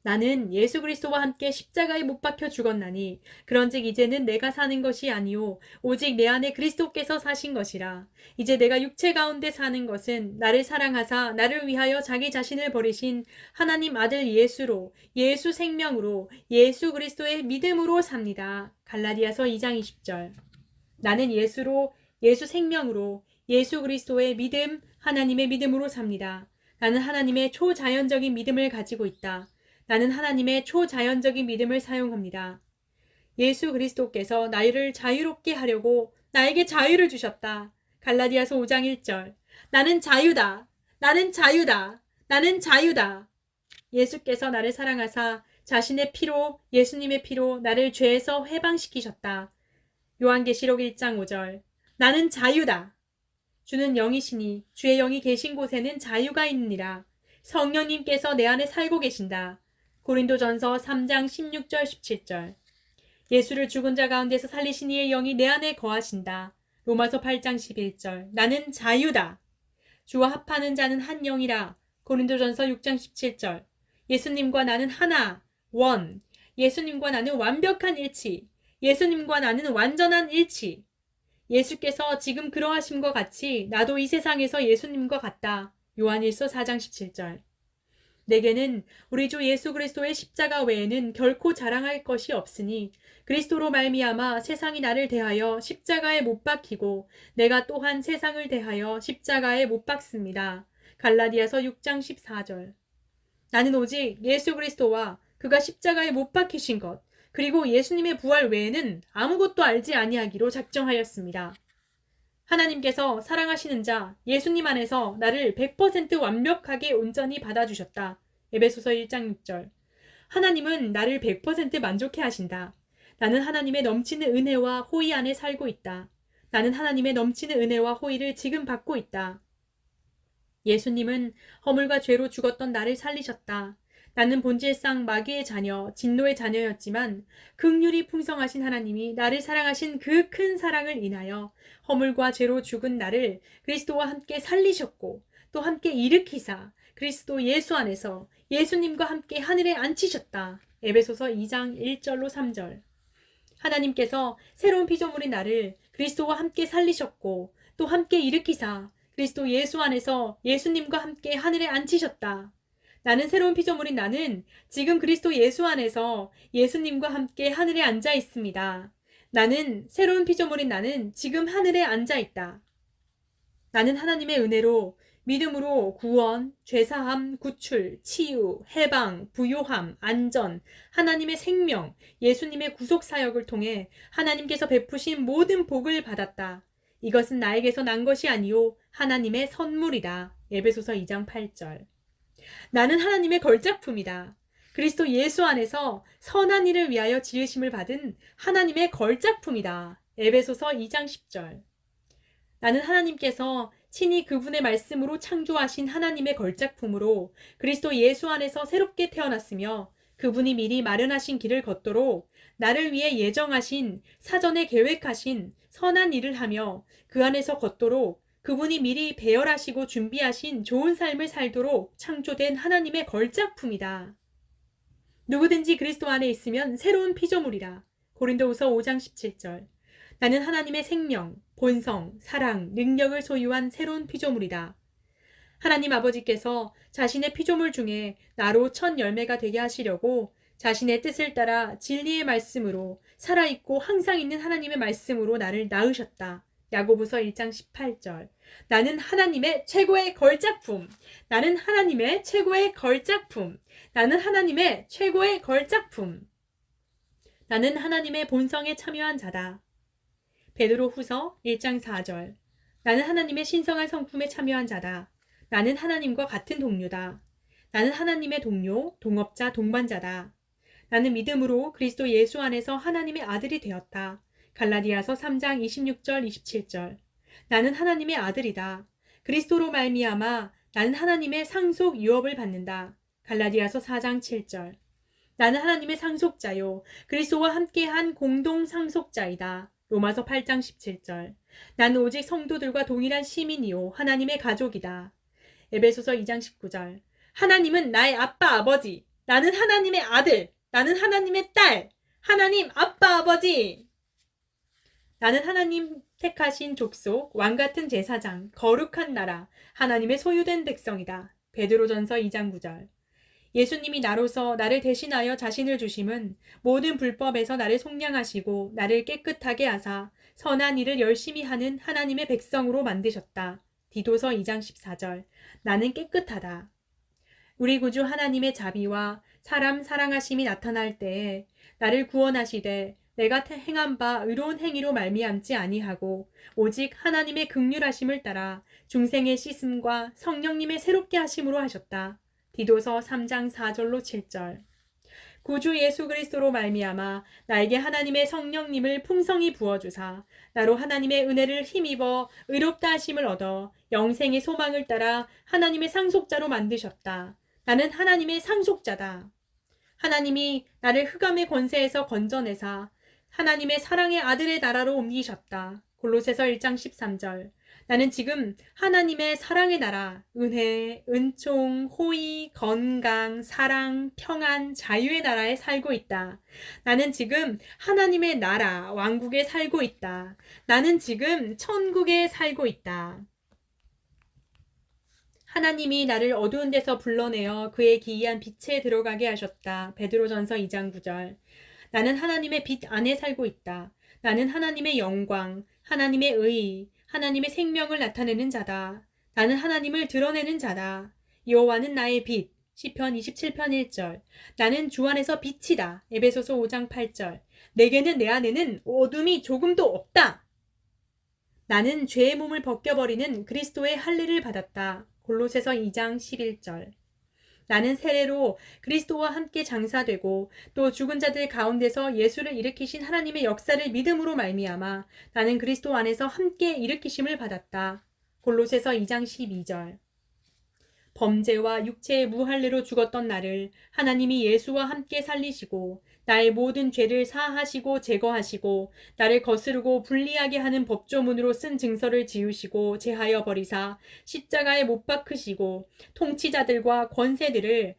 나는 예수 그리스도와 함께 십자가에 못 박혀 죽었나니 그런즉 이제는 내가 사는 것이 아니요 오직 내 안에 그리스도께서 사신 것이라. 이제 내가 육체 가운데 사는 것은 나를 사랑하사 나를 위하여 자기 자신을 버리신 하나님 아들 예수로, 예수 생명으로, 예수 그리스도의 믿음으로 삽니다. 갈라디아서 2장 20절. 나는 예수로, 예수 생명으로, 예수 그리스도의 믿음, 하나님의 믿음으로 삽니다. 나는 하나님의 초자연적인 믿음을 가지고 있다. 나는 하나님의 초자연적인 믿음을 사용합니다. 예수 그리스도께서 나를 자유롭게 하려고 나에게 자유를 주셨다. 갈라디아서 5장 1절. 나는 자유다. 나는 자유다. 나는 자유다. 예수께서 나를 사랑하사 자신의 피로, 예수님의 피로 나를 죄에서 해방시키셨다. 요한계시록 1장 5절. 나는 자유다. 주는 영이시니 주의 영이 계신 곳에는 자유가 있느니라. 성령님께서 내 안에 살고 계신다. 고린도전서 3장 16절 17절. 예수를 죽은 자 가운데서 살리신 이의 영이 내 안에 거하신다. 로마서 8장 11절. 나는 자유다. 주와 합하는 자는 한 영이라. 고린도전서 6장 17절. 예수님과 나는 하나, 원. 예수님과 나는 완벽한 일치. 예수님과 나는 완전한 일치. 예수께서 지금 그러하심과 같이 나도 이 세상에서 예수님과 같다. 요한일서 4장 17절. 내게는 우리 주 예수 그리스도의 십자가 외에는 결코 자랑할 것이 없으니 그리스도로 말미암아 세상이 나를 대하여 십자가에 못 박히고 내가 또한 세상을 대하여 십자가에 못 박습니다. 갈라디아서 6장 14절. 나는 오직 예수 그리스도와 그가 십자가에 못 박히신 것 그리고 예수님의 부활 외에는 아무것도 알지 아니하기로 작정하였습니다. 하나님께서 사랑하시는 자 예수님 안에서 나를 100% 완벽하게 온전히 받아주셨다. 에베소서 1장 6절. 하나님은 나를 100% 만족해 하신다. 나는 하나님의 넘치는 은혜와 호의 안에 살고 있다. 나는 하나님의 넘치는 은혜와 호의를 지금 받고 있다. 예수님은 허물과 죄로 죽었던 나를 살리셨다. 나는 본질상 마귀의 자녀, 진노의 자녀였지만 긍휼이 풍성하신 하나님이 나를 사랑하신 그 큰 사랑을 인하여 허물과 죄로 죽은 나를 그리스도와 함께 살리셨고 또 함께 일으키사 그리스도 예수 안에서 예수님과 함께 하늘에 앉히셨다. 에베소서 2장 1절로 3절. 하나님께서 새로운 피조물인 나를 그리스도와 함께 살리셨고 또 함께 일으키사 그리스도 예수 안에서 예수님과 함께 하늘에 앉히셨다. 나는 새로운 피조물인 나는 지금 그리스도 예수 안에서 예수님과 함께 하늘에 앉아 있습니다. 나는 새로운 피조물인 나는 지금 하늘에 앉아 있다. 나는 하나님의 은혜로 믿음으로 구원, 죄사함, 구출, 치유, 해방, 부요함, 안전, 하나님의 생명, 예수님의 구속사역을 통해 하나님께서 베푸신 모든 복을 받았다. 이것은 나에게서 난 것이 아니요 하나님의 선물이다. 에베소서 2장 8절. 나는 하나님의 걸작품이다. 그리스도 예수 안에서 선한 일을 위하여 지으심을 받은 하나님의 걸작품이다. 에베소서 2장 10절. 나는 하나님께서 친히 그분의 말씀으로 창조하신 하나님의 걸작품으로 그리스도 예수 안에서 새롭게 태어났으며 그분이 미리 마련하신 길을 걷도록 나를 위해 예정하신 사전에 계획하신 선한 일을 하며 그 안에서 걷도록 그분이 미리 배열하시고 준비하신 좋은 삶을 살도록 창조된 하나님의 걸작품이다. 누구든지 그리스도 안에 있으면 새로운 피조물이라. 고린도후서 5장 17절. 나는 하나님의 생명, 본성, 사랑, 능력을 소유한 새로운 피조물이다. 하나님 아버지께서 자신의 피조물 중에 나로 첫 열매가 되게 하시려고 자신의 뜻을 따라 진리의 말씀으로 살아있고 항상 있는 하나님의 말씀으로 나를 낳으셨다. 야고보서 1장 18절. 나는 하나님의 최고의 걸작품. 나는 하나님의 최고의 걸작품. 나는 하나님의 최고의 걸작품. 나는 하나님의 본성에 참여한 자다. 베드로후서 1장 4절. 나는 하나님의 신성한 성품에 참여한 자다. 나는 하나님과 같은 동료다. 나는 하나님의 동료, 동업자, 동반자다. 나는 믿음으로 그리스도 예수 안에서 하나님의 아들이 되었다. 갈라디아서 3장 26절 27절. 나는 하나님의 아들이다. 그리스도로 말미암아 나는 하나님의 상속 유업을 받는다. 갈라디아서 4장 7절. 나는 하나님의 상속자요 그리스도와 함께한 공동 상속자이다. 로마서 8장 17절. 나는 오직 성도들과 동일한 시민이요 하나님의 가족이다. 에베소서 2장 19절. 하나님은 나의 아빠 아버지. 나는 하나님의 아들. 나는 하나님의 딸. 하나님 아빠 아버지. 나는 하나님 택하신 족속, 왕같은 제사장, 거룩한 나라, 하나님의 소유된 백성이다. 베드로전서 2장 9절. 예수님이 나로서 나를 대신하여 자신을 주심은 모든 불법에서 나를 속량하시고 나를 깨끗하게 하사 선한 일을 열심히 하는 하나님의 백성으로 만드셨다. 디도서 2장 14절. 나는 깨끗하다. 우리 구주 하나님의 자비와 사람 사랑하심이 나타날 때에 나를 구원하시되 내가 행한 바 의로운 행위로 말미암지 아니하고 오직 하나님의 긍휼하심을 따라 중생의 씻음과 성령님의 새롭게 하심으로 하셨다. 디도서 3장 4절로 7절. 구주 예수 그리스도로 말미암아 나에게 하나님의 성령님을 풍성히 부어주사 나로 하나님의 은혜를 힘입어 의롭다 하심을 얻어 영생의 소망을 따라 하나님의 상속자로 만드셨다. 나는 하나님의 상속자다. 하나님이 나를 흑암의 권세에서 건져내사 하나님의 사랑의 아들의 나라로 옮기셨다. 골로새서 1장 13절. 나는 지금 하나님의 사랑의 나라, 은혜, 은총, 호의, 건강, 사랑, 평안, 자유의 나라에 살고 있다. 나는 지금 하나님의 나라, 왕국에 살고 있다. 나는 지금 천국에 살고 있다. 하나님이 나를 어두운 데서 불러내어 그의 기이한 빛에 들어가게 하셨다. 베드로전서 2장 9절. 나는 하나님의 빛 안에 살고 있다. 나는 하나님의 영광, 하나님의 의, 하나님의 생명을 나타내는 자다. 나는 하나님을 드러내는 자다. 여호와는 나의 빛. 시편 27편 1절. 나는 주 안에서 빛이다. 에베소서 5장 8절. 내게는 내 안에는 어둠이 조금도 없다. 나는 죄의 몸을 벗겨버리는 그리스도의 할례를 받았다. 골로새서 2장 11절. 나는 세례로 그리스도와 함께 장사되고 또 죽은 자들 가운데서 예수를 일으키신 하나님의 역사를 믿음으로 말미암아 나는 그리스도 안에서 함께 일으키심을 받았다. 골로새서 2장 12절. 범죄와 육체의 무할례로 죽었던 나를 하나님이 예수와 함께 살리시고 나의 모든 죄를 사하시고 제거하시고 나를 거스르고 불리하게 하는 법조문으로 쓴 증서를 지우시고 제하여 버리사 십자가에 못 박으시고 통치자들과 권세들을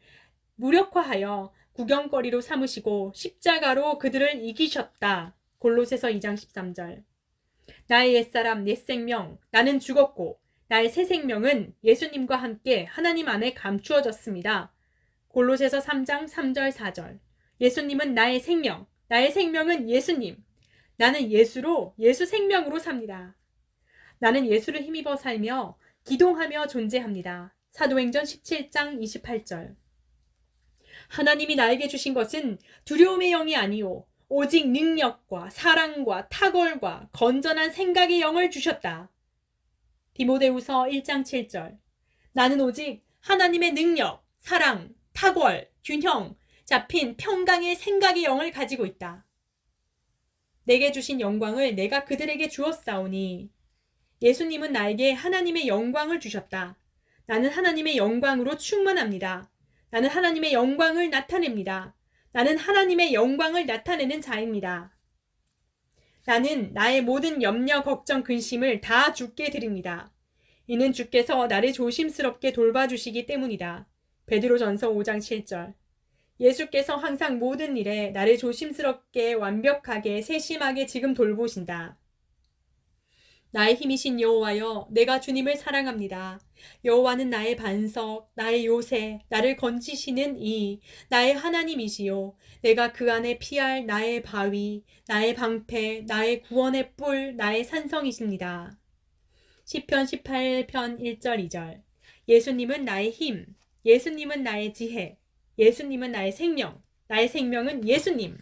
무력화하여 구경거리로 삼으시고 십자가로 그들을 이기셨다. 골로새서 2장 13절. 나의 옛사람 옛 생명 나는 죽었고 나의 새 생명은 예수님과 함께 하나님 안에 감추어졌습니다. 골로새서 3장 3절 4절. 예수님은 나의 생명, 나의 생명은 예수님. 나는 예수로 예수 생명으로 삽니다. 나는 예수를 힘입어 살며 기동하며 존재합니다. 사도행전 17장 28절. 하나님이 나에게 주신 것은 두려움의 영이 아니요 오직 능력과 사랑과 탁월과 건전한 생각의 영을 주셨다. 디모데후서 1장 7절. 나는 오직 하나님의 능력, 사랑, 탁월, 균형, 잡힌 평강의 생각의 영을 가지고 있다. 내게 주신 영광을 내가 그들에게 주었사오니 예수님은 나에게 하나님의 영광을 주셨다. 나는 하나님의 영광으로 충만합니다. 나는 하나님의 영광을 나타냅니다. 나는 하나님의 영광을 나타내는 자입니다. 나는 나의 모든 염려, 걱정, 근심을 다 주께 드립니다. 이는 주께서 나를 조심스럽게 돌봐주시기 때문이다. 베드로전서 5장 7절. 예수께서 항상 모든 일에 나를 조심스럽게 완벽하게 세심하게 지금 돌보신다. 나의 힘이신 여호와여, 내가 주님을 사랑합니다. 여호와는 나의 반석, 나의 요새, 나를 건지시는 나의 하나님이시요. 내가 그 안에 피할 나의 바위, 나의 방패, 나의 구원의 뿔, 나의 산성이십니다. 시편 18편 1절 2절. 예수님은 나의 힘, 예수님은 나의 지혜, 예수님은 나의 생명, 나의 생명은 예수님.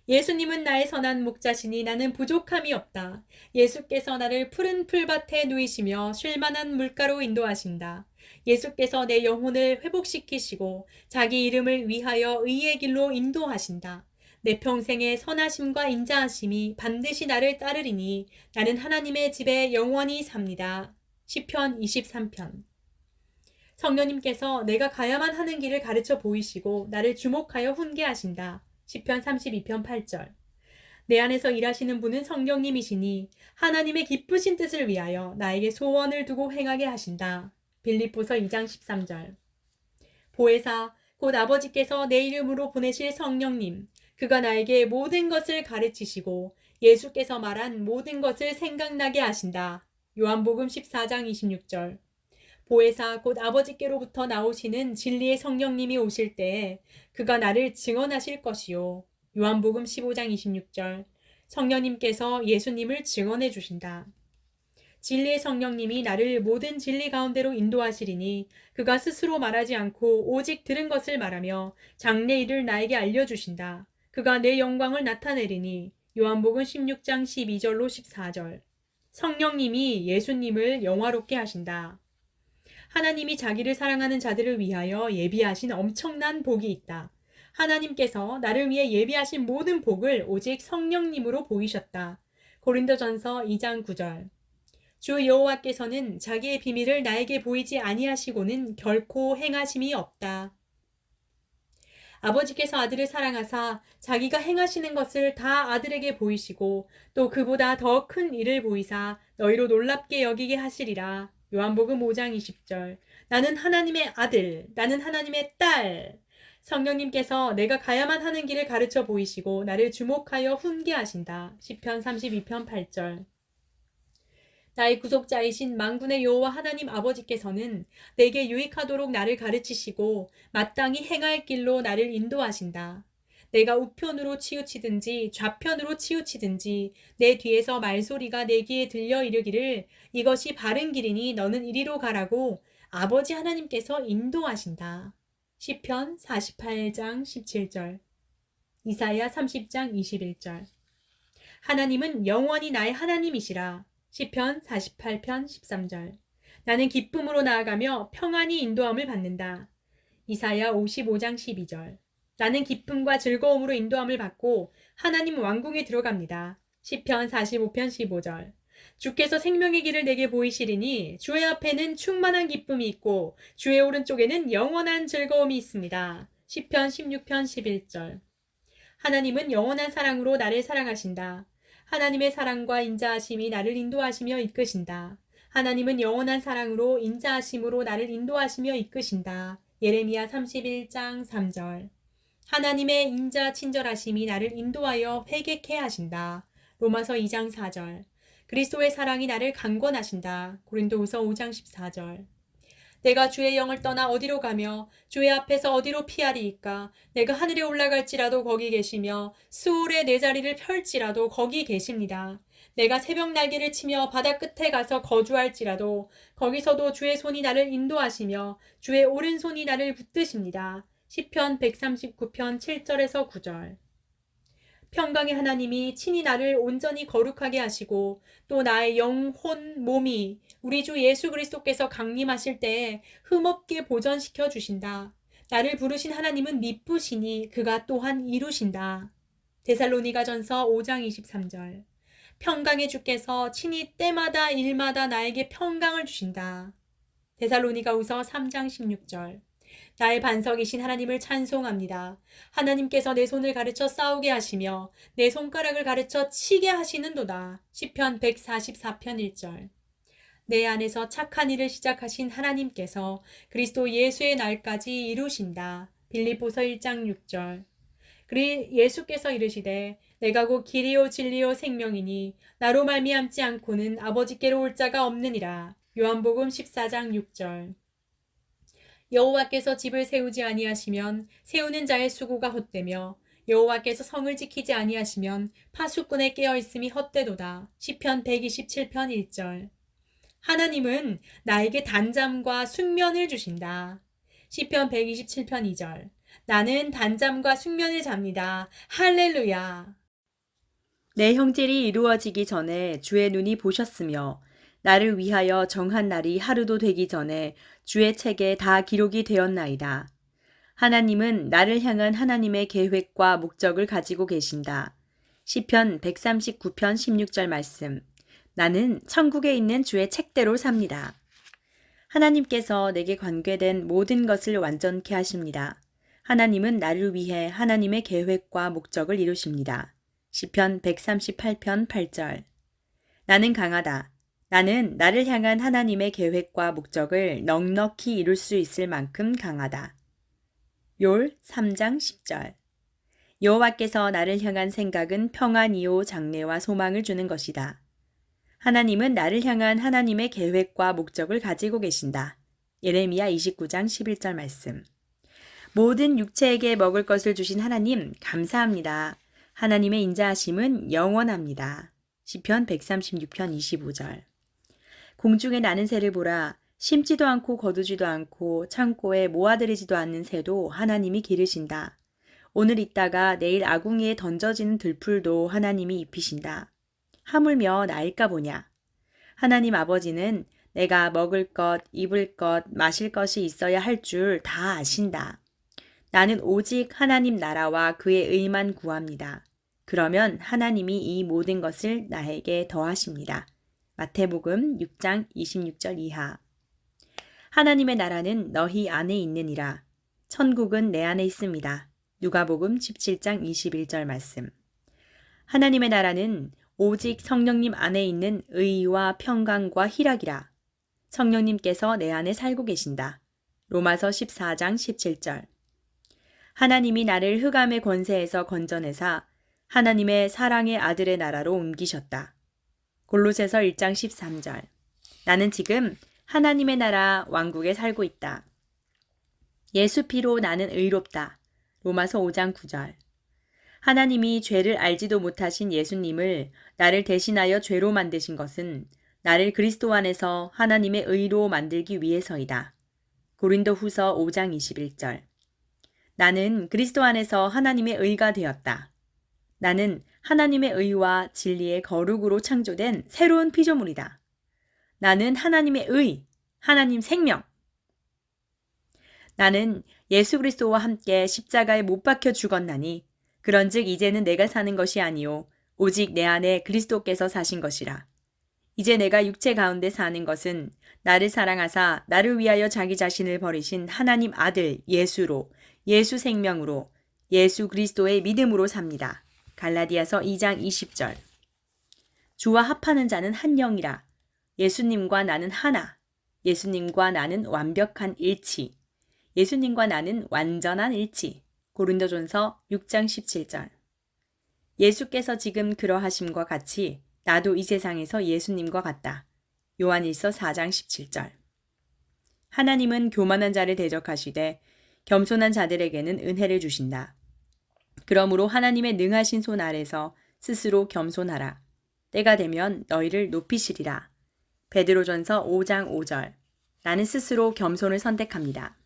예수님은 나의 선한 목자시니 나는 부족함이 없다. 예수께서 나를 푸른 풀밭에 누이시며 쉴만한 물가로 인도하신다. 예수께서 내 영혼을 회복시키시고 자기 이름을 위하여 의의 길로 인도하신다. 내 평생의 선하심과 인자하심이 반드시 나를 따르리니 나는 하나님의 집에 영원히 삽니다. 시편 23편. 성령님께서 내가 가야만 하는 길을 가르쳐 보이시고 나를 주목하여 훈계하신다. 시편 32편 8절. 내 안에서 일하시는 분은 성령님이시니 하나님의 기쁘신 뜻을 위하여 나에게 소원을 두고 행하게 하신다. 빌립보서 2장 13절. 보혜사 곧 아버지께서 내 이름으로 보내실 성령님, 그가 나에게 모든 것을 가르치시고 예수께서 말한 모든 것을 생각나게 하신다. 요한복음 14장 26절. 보혜사 곧 아버지께로부터 나오시는 진리의 성령님이 오실 때에 그가 나를 증언하실 것이요. 요한복음 15장 26절. 성령님께서 예수님을 증언해 주신다. 진리의 성령님이 나를 모든 진리 가운데로 인도하시리니 그가 스스로 말하지 않고 오직 들은 것을 말하며 장래 일을 나에게 알려주신다. 그가 내 영광을 나타내리니 요한복음 16장 12절로 14절. 성령님이 예수님을 영화롭게 하신다. 하나님이 자기를 사랑하는 자들을 위하여 예비하신 엄청난 복이 있다. 하나님께서 나를 위해 예비하신 모든 복을 오직 성령님으로 보이셨다. 고린도전서 2장 9절. 주 여호와께서는 자기의 비밀을 나에게 보이지 아니하시고는 결코 행하심이 없다. 아버지께서 아들을 사랑하사 자기가 행하시는 것을 다 아들에게 보이시고 또 그보다 더 큰 일을 보이사 너희로 놀랍게 여기게 하시리라. 요한복음 5장 20절. 나는 하나님의 아들, 나는 하나님의 딸. 성령님께서 내가 가야만 하는 길을 가르쳐 보이시고 나를 주목하여 훈계하신다. 시편 32편 8절. 나의 구속자이신 만군의 여호와 하나님 아버지께서는 내게 유익하도록 나를 가르치시고 마땅히 행할 길로 나를 인도하신다. 내가 우편으로 치우치든지 좌편으로 치우치든지 내 뒤에서 말소리가 내 귀에 들려 이르기를 이것이 바른 길이니 너는 이리로 가라고 아버지 하나님께서 인도하신다. 시편 48장 17절. 이사야 30장 21절. 하나님은 영원히 나의 하나님이시라. 시편 48편 13절. 나는 기쁨으로 나아가며 평안히 인도함을 받는다. 이사야 55장 12절. 나는 기쁨과 즐거움으로 인도함을 받고 하나님 왕궁에 들어갑니다. 시편 45편 15절. 주께서 생명의 길을 내게 보이시리니 주의 앞에는 충만한 기쁨이 있고 주의 오른쪽에는 영원한 즐거움이 있습니다. 시편 16편 11절. 하나님은 영원한 사랑으로 나를 사랑하신다. 하나님의 사랑과 인자하심이 나를 인도하시며 이끄신다. 하나님은 영원한 사랑으로 인자하심으로 나를 인도하시며 이끄신다. 예레미야 31장 3절. 하나님의 인자 친절하심이 나를 인도하여 회개케 하신다. 로마서 2장 4절. 그리스도의 사랑이 나를 강권하신다. 고린도후서 5장 14절. 내가 주의 영을 떠나 어디로 가며 주의 앞에서 어디로 피하리이까. 내가 하늘에 올라갈지라도 거기 계시며 수월에 내 자리를 펼지라도 거기 계십니다. 내가 새벽 날개를 치며 바다 끝에 가서 거주할지라도 거기서도 주의 손이 나를 인도하시며 주의 오른손이 나를 붙드십니다. 시편 139편 7절에서 9절. 평강의 하나님이 친히 나를 온전히 거룩하게 하시고 또 나의 영혼, 몸이 우리 주 예수 그리스도께서 강림하실 때에 흠없게 보전시켜 주신다. 나를 부르신 하나님은 미쁘시니 그가 또한 이루신다. 데살로니가전서 5장 23절. 평강의 주께서 친히 때마다 일마다 나에게 평강을 주신다. 데살로니가후서 3장 16절. 나의 반석이신 하나님을 찬송합니다. 하나님께서 내 손을 가르쳐 싸우게 하시며 내 손가락을 가르쳐 치게 하시는도다. 시편 144편 1절. 내 안에서 착한 일을 시작하신 하나님께서 그리스도 예수의 날까지 이루신다. 빌립보서 1장 6절. 예수께서 이르시되 내가 곧 길이요 진리요 생명이니 나로 말미암지 않고는 아버지께로 올 자가 없느니라. 요한복음 14장 6절. 여호와께서 집을 세우지 아니하시면 세우는 자의 수고가 헛되며 여호와께서 성을 지키지 아니하시면 파수꾼의 깨어 있음이 헛되도다. 시편 127편 1절. 하나님은 나에게 단잠과 숙면을 주신다. 시편 127편 2절. 나는 단잠과 숙면을 잡니다. 할렐루야. 내 형질이 이루어지기 전에 주의 눈이 보셨으며 나를 위하여 정한 날이 하루도 되기 전에 주의 책에 다 기록이 되었나이다. 하나님은 나를 향한 하나님의 계획과 목적을 가지고 계신다. 시편 139편 16절 말씀. 나는 천국에 있는 주의 책대로 삽니다. 하나님께서 내게 관계된 모든 것을 완전케 하십니다. 하나님은 나를 위해 하나님의 계획과 목적을 이루십니다. 시편 138편 8절. 나는 강하다. 나는 나를 향한 하나님의 계획과 목적을 넉넉히 이룰 수 있을 만큼 강하다. 욥 3장 10절. 여호와께서 나를 향한 생각은 평안이요 장래와 소망을 주는 것이다. 하나님은 나를 향한 하나님의 계획과 목적을 가지고 계신다. 예레미야 29장 11절 말씀. 모든 육체에게 먹을 것을 주신 하나님 감사합니다. 하나님의 인자하심은 영원합니다. 시편 136편 25절. 공중에 나는 새를 보라. 심지도 않고 거두지도 않고 창고에 모아들이지도 않는 새도 하나님이 기르신다. 오늘 있다가 내일 아궁이에 던져지는 들풀도 하나님이 입히신다. 하물며 나일까 보냐. 하나님 아버지는 내가 먹을 것, 입을 것, 마실 것이 있어야 할 줄 다 아신다. 나는 오직 하나님 나라와 그의 의만 구합니다. 그러면 하나님이 이 모든 것을 나에게 더하십니다. 마태복음 6장 26절 이하. 하나님의 나라는 너희 안에 있느니라. 천국은 내 안에 있습니다. 누가복음 17장 21절 말씀. 하나님의 나라는 오직 성령님 안에 있는 의와 평강과 희락이라. 성령님께서 내 안에 살고 계신다. 로마서 14장 17절. 하나님이 나를 흑암의 권세에서 건져내사 하나님의 사랑의 아들의 나라로 옮기셨다. 골로새서 1장 13절. 나는 지금 하나님의 나라 왕국에 살고 있다. 예수 피로 나는 의롭다. 로마서 5장 9절. 하나님이 죄를 알지도 못하신 예수님을 나를 대신하여 죄로 만드신 것은 나를 그리스도 안에서 하나님의 의로 만들기 위해서이다. 고린도 후서 5장 21절. 나는 그리스도 안에서 하나님의 의가 되었다. 나는 하나님의 의와 진리의 거룩으로 창조된 새로운 피조물이다. 나는 하나님의 의, 하나님 생명. 나는 예수 그리스도와 함께 십자가에 못 박혀 죽었나니 그런즉 이제는 내가 사는 것이 아니요 오직 내 안에 그리스도께서 사신 것이라. 이제 내가 육체 가운데 사는 것은 나를 사랑하사 나를 위하여 자기 자신을 버리신 하나님 아들 예수로 예수 생명으로 예수 그리스도의 믿음으로 삽니다. 갈라디아서 2장 20절. 주와 합하는 자는 한 영이라. 예수님과 나는 하나. 예수님과 나는 완벽한 일치. 예수님과 나는 완전한 일치. 고린도전서 6장 17절. 예수께서 지금 그러하심과 같이 나도 이 세상에서 예수님과 같다. 요한일서 4장 17절. 하나님은 교만한 자를 대적하시되 겸손한 자들에게는 은혜를 주신다. 그러므로 하나님의 능하신 손 아래서 스스로 겸손하라. 때가 되면 너희를 높이시리라. 베드로전서 5장 5절. 나는 스스로 겸손을 선택합니다.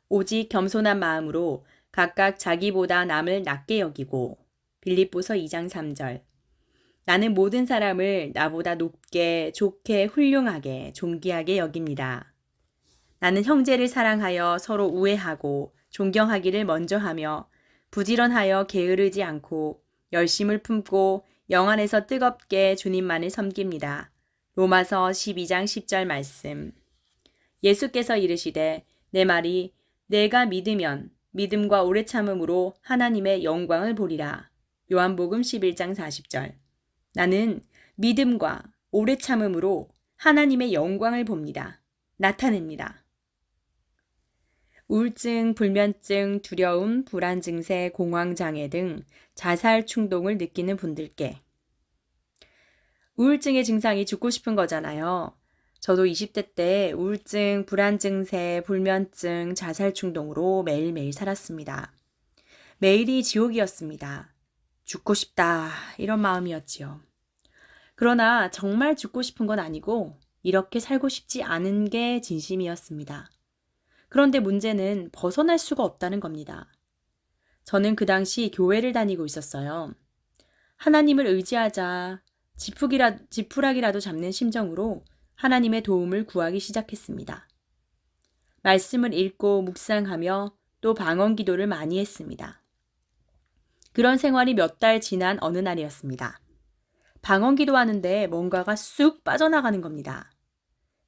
오직 겸손한 마음으로 각각 자기보다 남을 낮게 여기고 빌립보서 2장 3절. 나는 모든 사람을 나보다 높게, 좋게, 훌륭하게, 존귀하게 여깁니다. 나는 형제를 사랑하여 서로 우애하고 존경하기를 먼저 하며 부지런하여 게으르지 않고 열심을 품고 영 안에서 뜨겁게 주님만을 섬깁니다. 로마서 12장 10절 말씀. 예수께서 이르시되 내 말이 내가 믿으면 믿음과 오래 참음으로 하나님의 영광을 보리라. 요한복음 11장 40절. 나는 믿음과 오래 참음으로 하나님의 영광을 봅니다. 나타냅니다. 우울증, 불면증, 두려움, 불안 증세, 공황 장애 등 자살 충동을 느끼는 분들께 우울증의 증상이 죽고 싶은 거잖아요. 저도 20대 때 우울증, 불안 증세, 불면증, 자살 충동으로 매일매일 살았습니다. 매일이 지옥이었습니다. 죽고 싶다, 이런 마음이었지요. 그러나 정말 죽고 싶은 건 아니고 이렇게 살고 싶지 않은 게 진심이었습니다. 그런데 문제는 벗어날 수가 없다는 겁니다. 저는 그 당시 교회를 다니고 있었어요. 하나님을 의지하자, 지푸라기라도 잡는 심정으로 하나님의 도움을 구하기 시작했습니다. 말씀을 읽고 묵상하며 또 방언 기도를 많이 했습니다. 그런 생활이 몇 달 지난 어느 날이었습니다. 방언 기도하는데 뭔가가 쑥 빠져나가는 겁니다.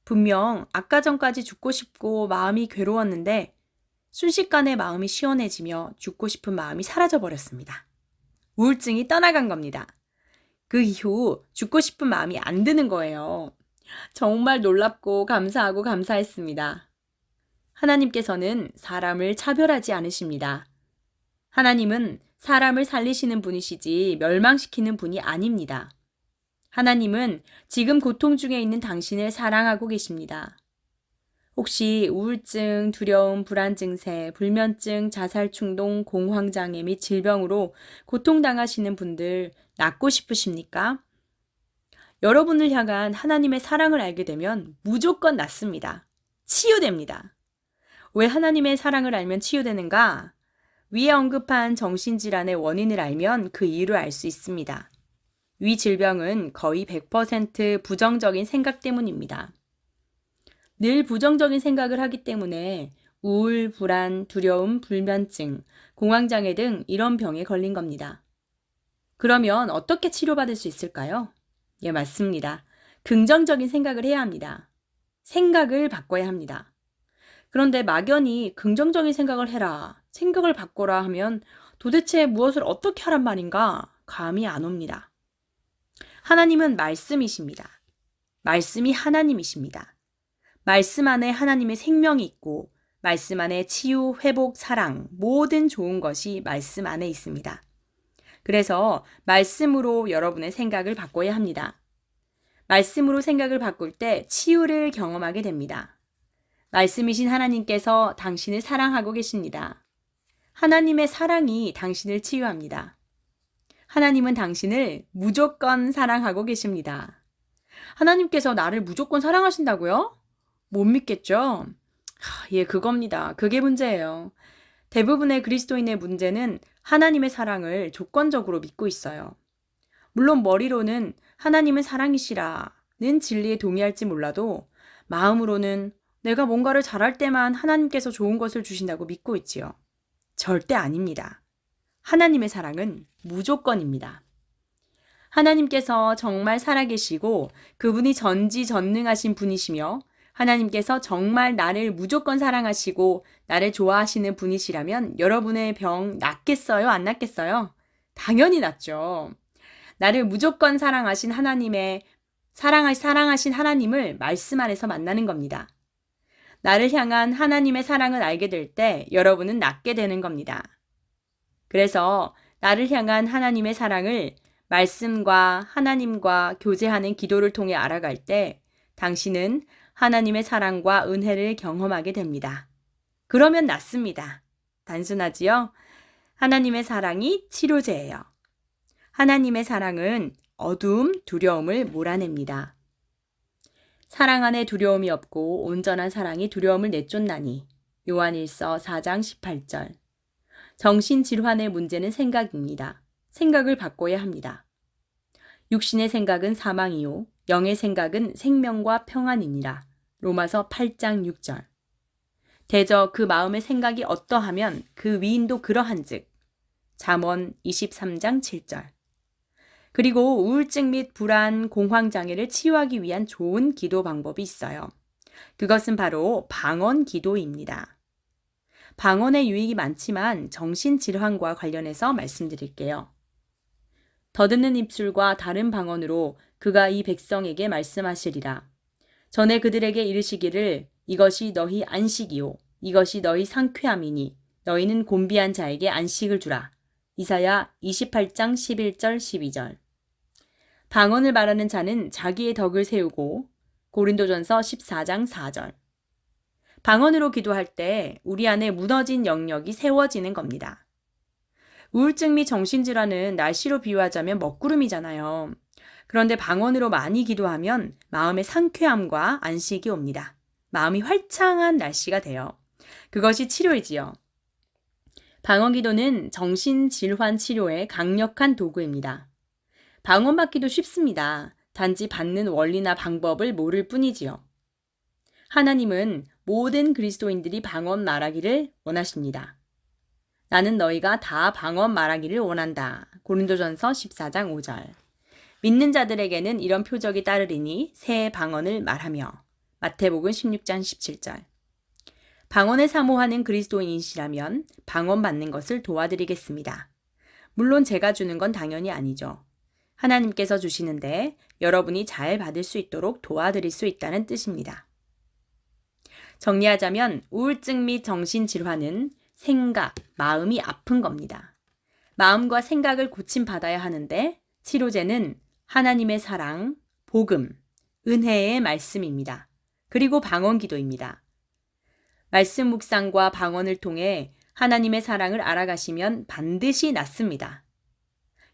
분명 아까 전까지 죽고 싶고 마음이 괴로웠는데 순식간에 마음이 시원해지며 죽고 싶은 마음이 사라져버렸습니다. 우울증이 떠나간 겁니다. 그 이후 죽고 싶은 마음이 안 드는 거예요. 정말 놀랍고 감사하고 감사했습니다. 하나님께서는 사람을 차별하지 않으십니다. 하나님은 사람을 살리시는 분이시지 멸망시키는 분이 아닙니다. 하나님은 지금 고통 중에 있는 당신을 사랑하고 계십니다. 혹시 우울증, 두려움, 불안 증세, 불면증, 자살 충동, 공황 장애 및 질병으로 고통당하시는 분들 낫고 싶으십니까? 여러분을 향한 하나님의 사랑을 알게 되면 무조건 낫습니다. 치유됩니다. 왜 하나님의 사랑을 알면 치유되는가? 위에 언급한 정신질환의 원인을 알면 그 이유를 알 수 있습니다. 위 질병은 거의 100% 부정적인 생각 때문입니다. 늘 부정적인 생각을 하기 때문에 우울, 불안, 두려움, 불면증, 공황장애 등 이런 병에 걸린 겁니다. 그러면 어떻게 치료받을 수 있을까요? 예, 맞습니다. 긍정적인 생각을 해야 합니다. 생각을 바꿔야 합니다. 그런데 막연히 긍정적인 생각을 해라, 생각을 바꿔라 하면 도대체 무엇을 어떻게 하란 말인가 감이 안 옵니다. 하나님은 말씀이십니다. 말씀이 하나님이십니다. 말씀 안에 하나님의 생명이 있고 말씀 안에 치유, 회복, 사랑, 모든 좋은 것이 말씀 안에 있습니다. 그래서 말씀으로 여러분의 생각을 바꿔야 합니다. 말씀으로 생각을 바꿀 때 치유를 경험하게 됩니다. 말씀이신 하나님께서 당신을 사랑하고 계십니다. 하나님의 사랑이 당신을 치유합니다. 하나님은 당신을 무조건 사랑하고 계십니다. 하나님께서 나를 무조건 사랑하신다고요? 못 믿겠죠? 예, 그겁니다. 그게 문제예요. 대부분의 그리스도인의 문제는 하나님의 사랑을 조건적으로 믿고 있어요. 물론 머리로는 하나님은 사랑이시라는 진리에 동의할지 몰라도 마음으로는 내가 뭔가를 잘할 때만 하나님께서 좋은 것을 주신다고 믿고 있지요. 절대 아닙니다. 하나님의 사랑은 무조건입니다. 하나님께서 정말 살아계시고 그분이 전지전능하신 분이시며 하나님께서 정말 나를 무조건 사랑하시고 나를 좋아하시는 분이시라면 여러분의 병 낫겠어요? 안 낫겠어요? 당연히 낫죠. 나를 무조건 사랑하신 사랑하신 하나님을 말씀 안에서 만나는 겁니다. 나를 향한 하나님의 사랑을 알게 될 때 여러분은 낫게 되는 겁니다. 그래서 나를 향한 하나님의 사랑을 말씀과 하나님과 교제하는 기도를 통해 알아갈 때 당신은 하나님의 사랑과 은혜를 경험하게 됩니다. 그러면 낫습니다. 단순하지요? 하나님의 사랑이 치료제예요. 하나님의 사랑은 어두움, 두려움을 몰아냅니다. 사랑 안에 두려움이 없고 온전한 사랑이 두려움을 내쫓나니 요한일서 4장 18절. 정신질환의 문제는 생각입니다. 생각을 바꿔야 합니다. 육신의 생각은 사망이요 영의 생각은 생명과 평안이니라. 로마서 8장 6절. 대저 그 마음의 생각이 어떠하면 그 위인도 그러한즉. 잠언 23장 7절. 그리고 우울증 및 불안, 공황 장애를 치유하기 위한 좋은 기도 방법이 있어요. 그것은 바로 방언 기도입니다. 방언의 유익이 많지만 정신질환과 관련해서 말씀드릴게요. 더듬는 입술과 다른 방언으로 그가 이 백성에게 말씀하시리라. 전에 그들에게 이르시기를 이것이 너희 안식이요 이것이 너희 상쾌함이니 너희는 곤비한 자에게 안식을 주라. 이사야 28장 11절 12절. 방언을 말하는 자는 자기의 덕을 세우고 고린도전서 14장 4절. 방언으로 기도할 때 우리 안에 무너진 영역이 세워지는 겁니다. 우울증 및 정신질환은 날씨로 비유하자면 먹구름이잖아요. 그런데 방언으로 많이 기도하면 마음의 상쾌함과 안식이 옵니다. 마음이 활창한 날씨가 돼요. 그것이 치료이지요. 방언 기도는 정신질환 치료의 강력한 도구입니다. 방언 받기도 쉽습니다. 단지 받는 원리나 방법을 모를 뿐이지요. 하나님은 모든 그리스도인들이 방언 말하기를 원하십니다. 나는 너희가 다 방언 말하기를 원한다. 고린도전서 14장 5절. 믿는 자들에게는 이런 표적이 따르리니 새 방언을 말하며. 마태복음 16장 17절. 방언을 사모하는 그리스도인이시라면 방언 받는 것을 도와드리겠습니다. 물론 제가 주는 건 당연히 아니죠. 하나님께서 주시는데 여러분이 잘 받을 수 있도록 도와드릴 수 있다는 뜻입니다. 정리하자면 우울증 및 정신질환은 생각, 마음이 아픈 겁니다. 마음과 생각을 고침받아야 하는데 치료제는 하나님의 사랑, 복음, 은혜의 말씀입니다. 그리고 방언 기도입니다. 말씀 묵상과 방언을 통해 하나님의 사랑을 알아가시면 반드시 낫습니다.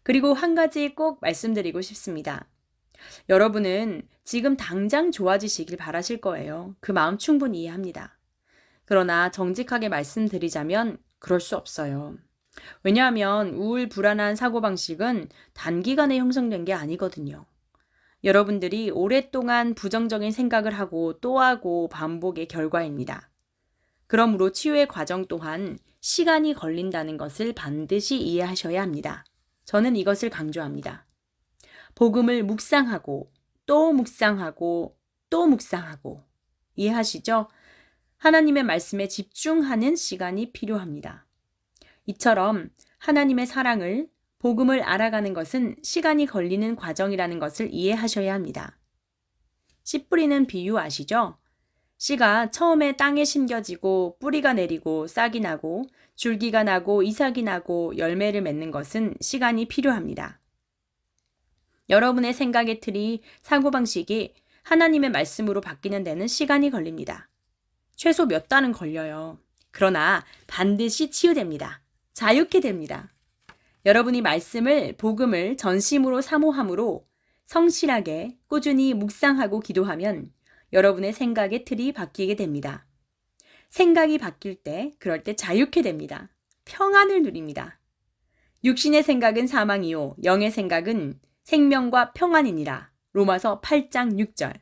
그리고 한 가지 꼭 말씀드리고 싶습니다. 여러분은 지금 당장 좋아지시길 바라실 거예요. 그 마음 충분히 이해합니다. 그러나 정직하게 말씀드리자면 그럴 수 없어요. 왜냐하면 우울, 불안한 사고방식은 단기간에 형성된 게 아니거든요. 여러분들이 오랫동안 부정적인 생각을 하고 또 하고 반복의 결과입니다. 그러므로 치유의 과정 또한 시간이 걸린다는 것을 반드시 이해하셔야 합니다. 저는 이것을 강조합니다. 복음을 묵상하고 또 묵상하고 또 묵상하고 이해하시죠? 하나님의 말씀에 집중하는 시간이 필요합니다. 이처럼 하나님의 사랑을, 복음을 알아가는 것은 시간이 걸리는 과정이라는 것을 이해하셔야 합니다. 씨 뿌리는 비유 아시죠? 씨가 처음에 땅에 심겨지고 뿌리가 내리고 싹이 나고 줄기가 나고 이삭이 나고 열매를 맺는 것은 시간이 필요합니다. 여러분의 생각의 틀이, 사고방식이 하나님의 말씀으로 바뀌는 데는 시간이 걸립니다. 최소 몇 달은 걸려요. 그러나 반드시 치유됩니다. 자유케 됩니다. 여러분이 말씀을, 복음을 전심으로 사모함으로 성실하게 꾸준히 묵상하고 기도하면 여러분의 생각의 틀이 바뀌게 됩니다. 생각이 바뀔 때, 그럴 때 자유케 됩니다. 평안을 누립니다. 육신의 생각은 사망이요 영의 생각은 생명과 평안이니라. 로마서 8장 6절.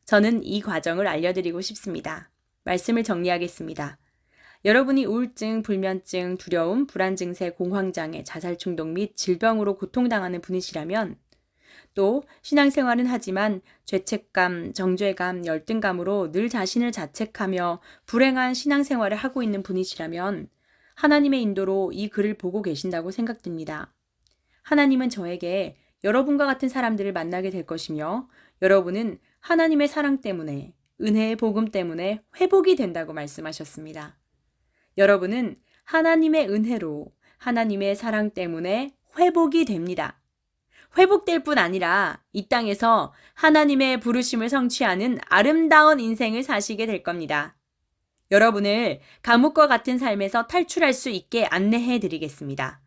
저는 이 과정을 알려드리고 싶습니다. 말씀을 정리하겠습니다. 여러분이 우울증, 불면증, 두려움, 불안 증세, 공황장애, 자살 충동 및 질병으로 고통당하는 분이시라면 또 신앙생활은 하지만 죄책감, 정죄감, 열등감으로 늘 자신을 자책하며 불행한 신앙생활을 하고 있는 분이시라면 하나님의 인도로 이 글을 보고 계신다고 생각됩니다. 하나님은 저에게 여러분과 같은 사람들을 만나게 될 것이며 여러분은 하나님의 사랑 때문에, 은혜의 복음 때문에 회복이 된다고 말씀하셨습니다. 여러분은 하나님의 은혜로, 하나님의 사랑 때문에 회복이 됩니다. 회복될 뿐 아니라 이 땅에서 하나님의 부르심을 성취하는 아름다운 인생을 사시게 될 겁니다. 여러분을 감옥과 같은 삶에서 탈출할 수 있게 안내해 드리겠습니다.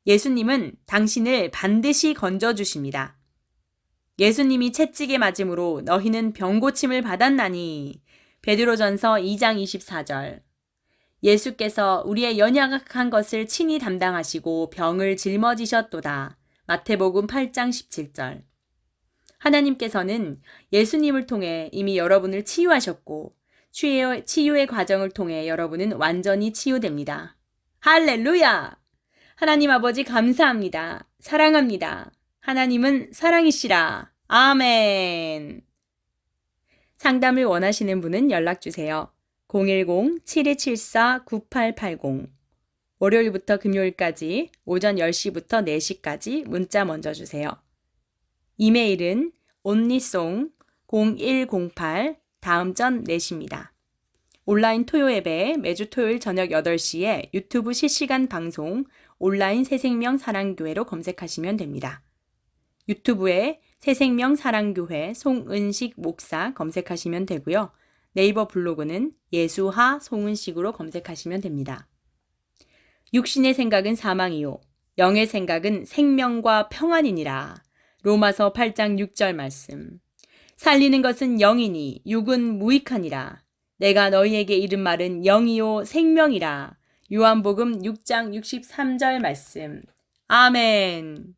예수님은 당신을 반드시 건져주십니다. 예수님이 채찍에 맞음으로 너희는 병고침을 받았나니. 베드로전서 2장 24절. 예수께서 우리의 연약한 것을 친히 담당하시고 병을 짊어지셨도다. 마태복음 8장 17절. 하나님께서는 예수님을 통해 이미 여러분을 치유하셨고 치유의 과정을 통해 여러분은 완전히 치유됩니다. 할렐루야! 하나님 아버지 감사합니다. 사랑합니다. 하나님은 사랑이시라. 아멘. 상담을 원하시는 분은 연락 주세요. 010-7274-9880 월요일부터 금요일까지 오전 10시부터 4시까지 문자 먼저 주세요. 이메일은 onlysong0108 다음 전 4시입니다. 온라인 토요 앱에 매주 토요일 저녁 8시에 유튜브 실시간 방송 온라인 새생명 사랑교회로 검색하시면 됩니다. 유튜브에 새생명 사랑교회 송은식 목사 검색하시면 되고요. 네이버 블로그는 예수하 송은식으로 검색하시면 됩니다. 육신의 생각은 사망이요 영의 생각은 생명과 평안이니라. 로마서 8장 6절 말씀. 살리는 것은 영이니 육은 무익하니라. 내가 너희에게 이른 말은 영이요 생명이라. 요한복음 6장 63절 말씀. 아멘.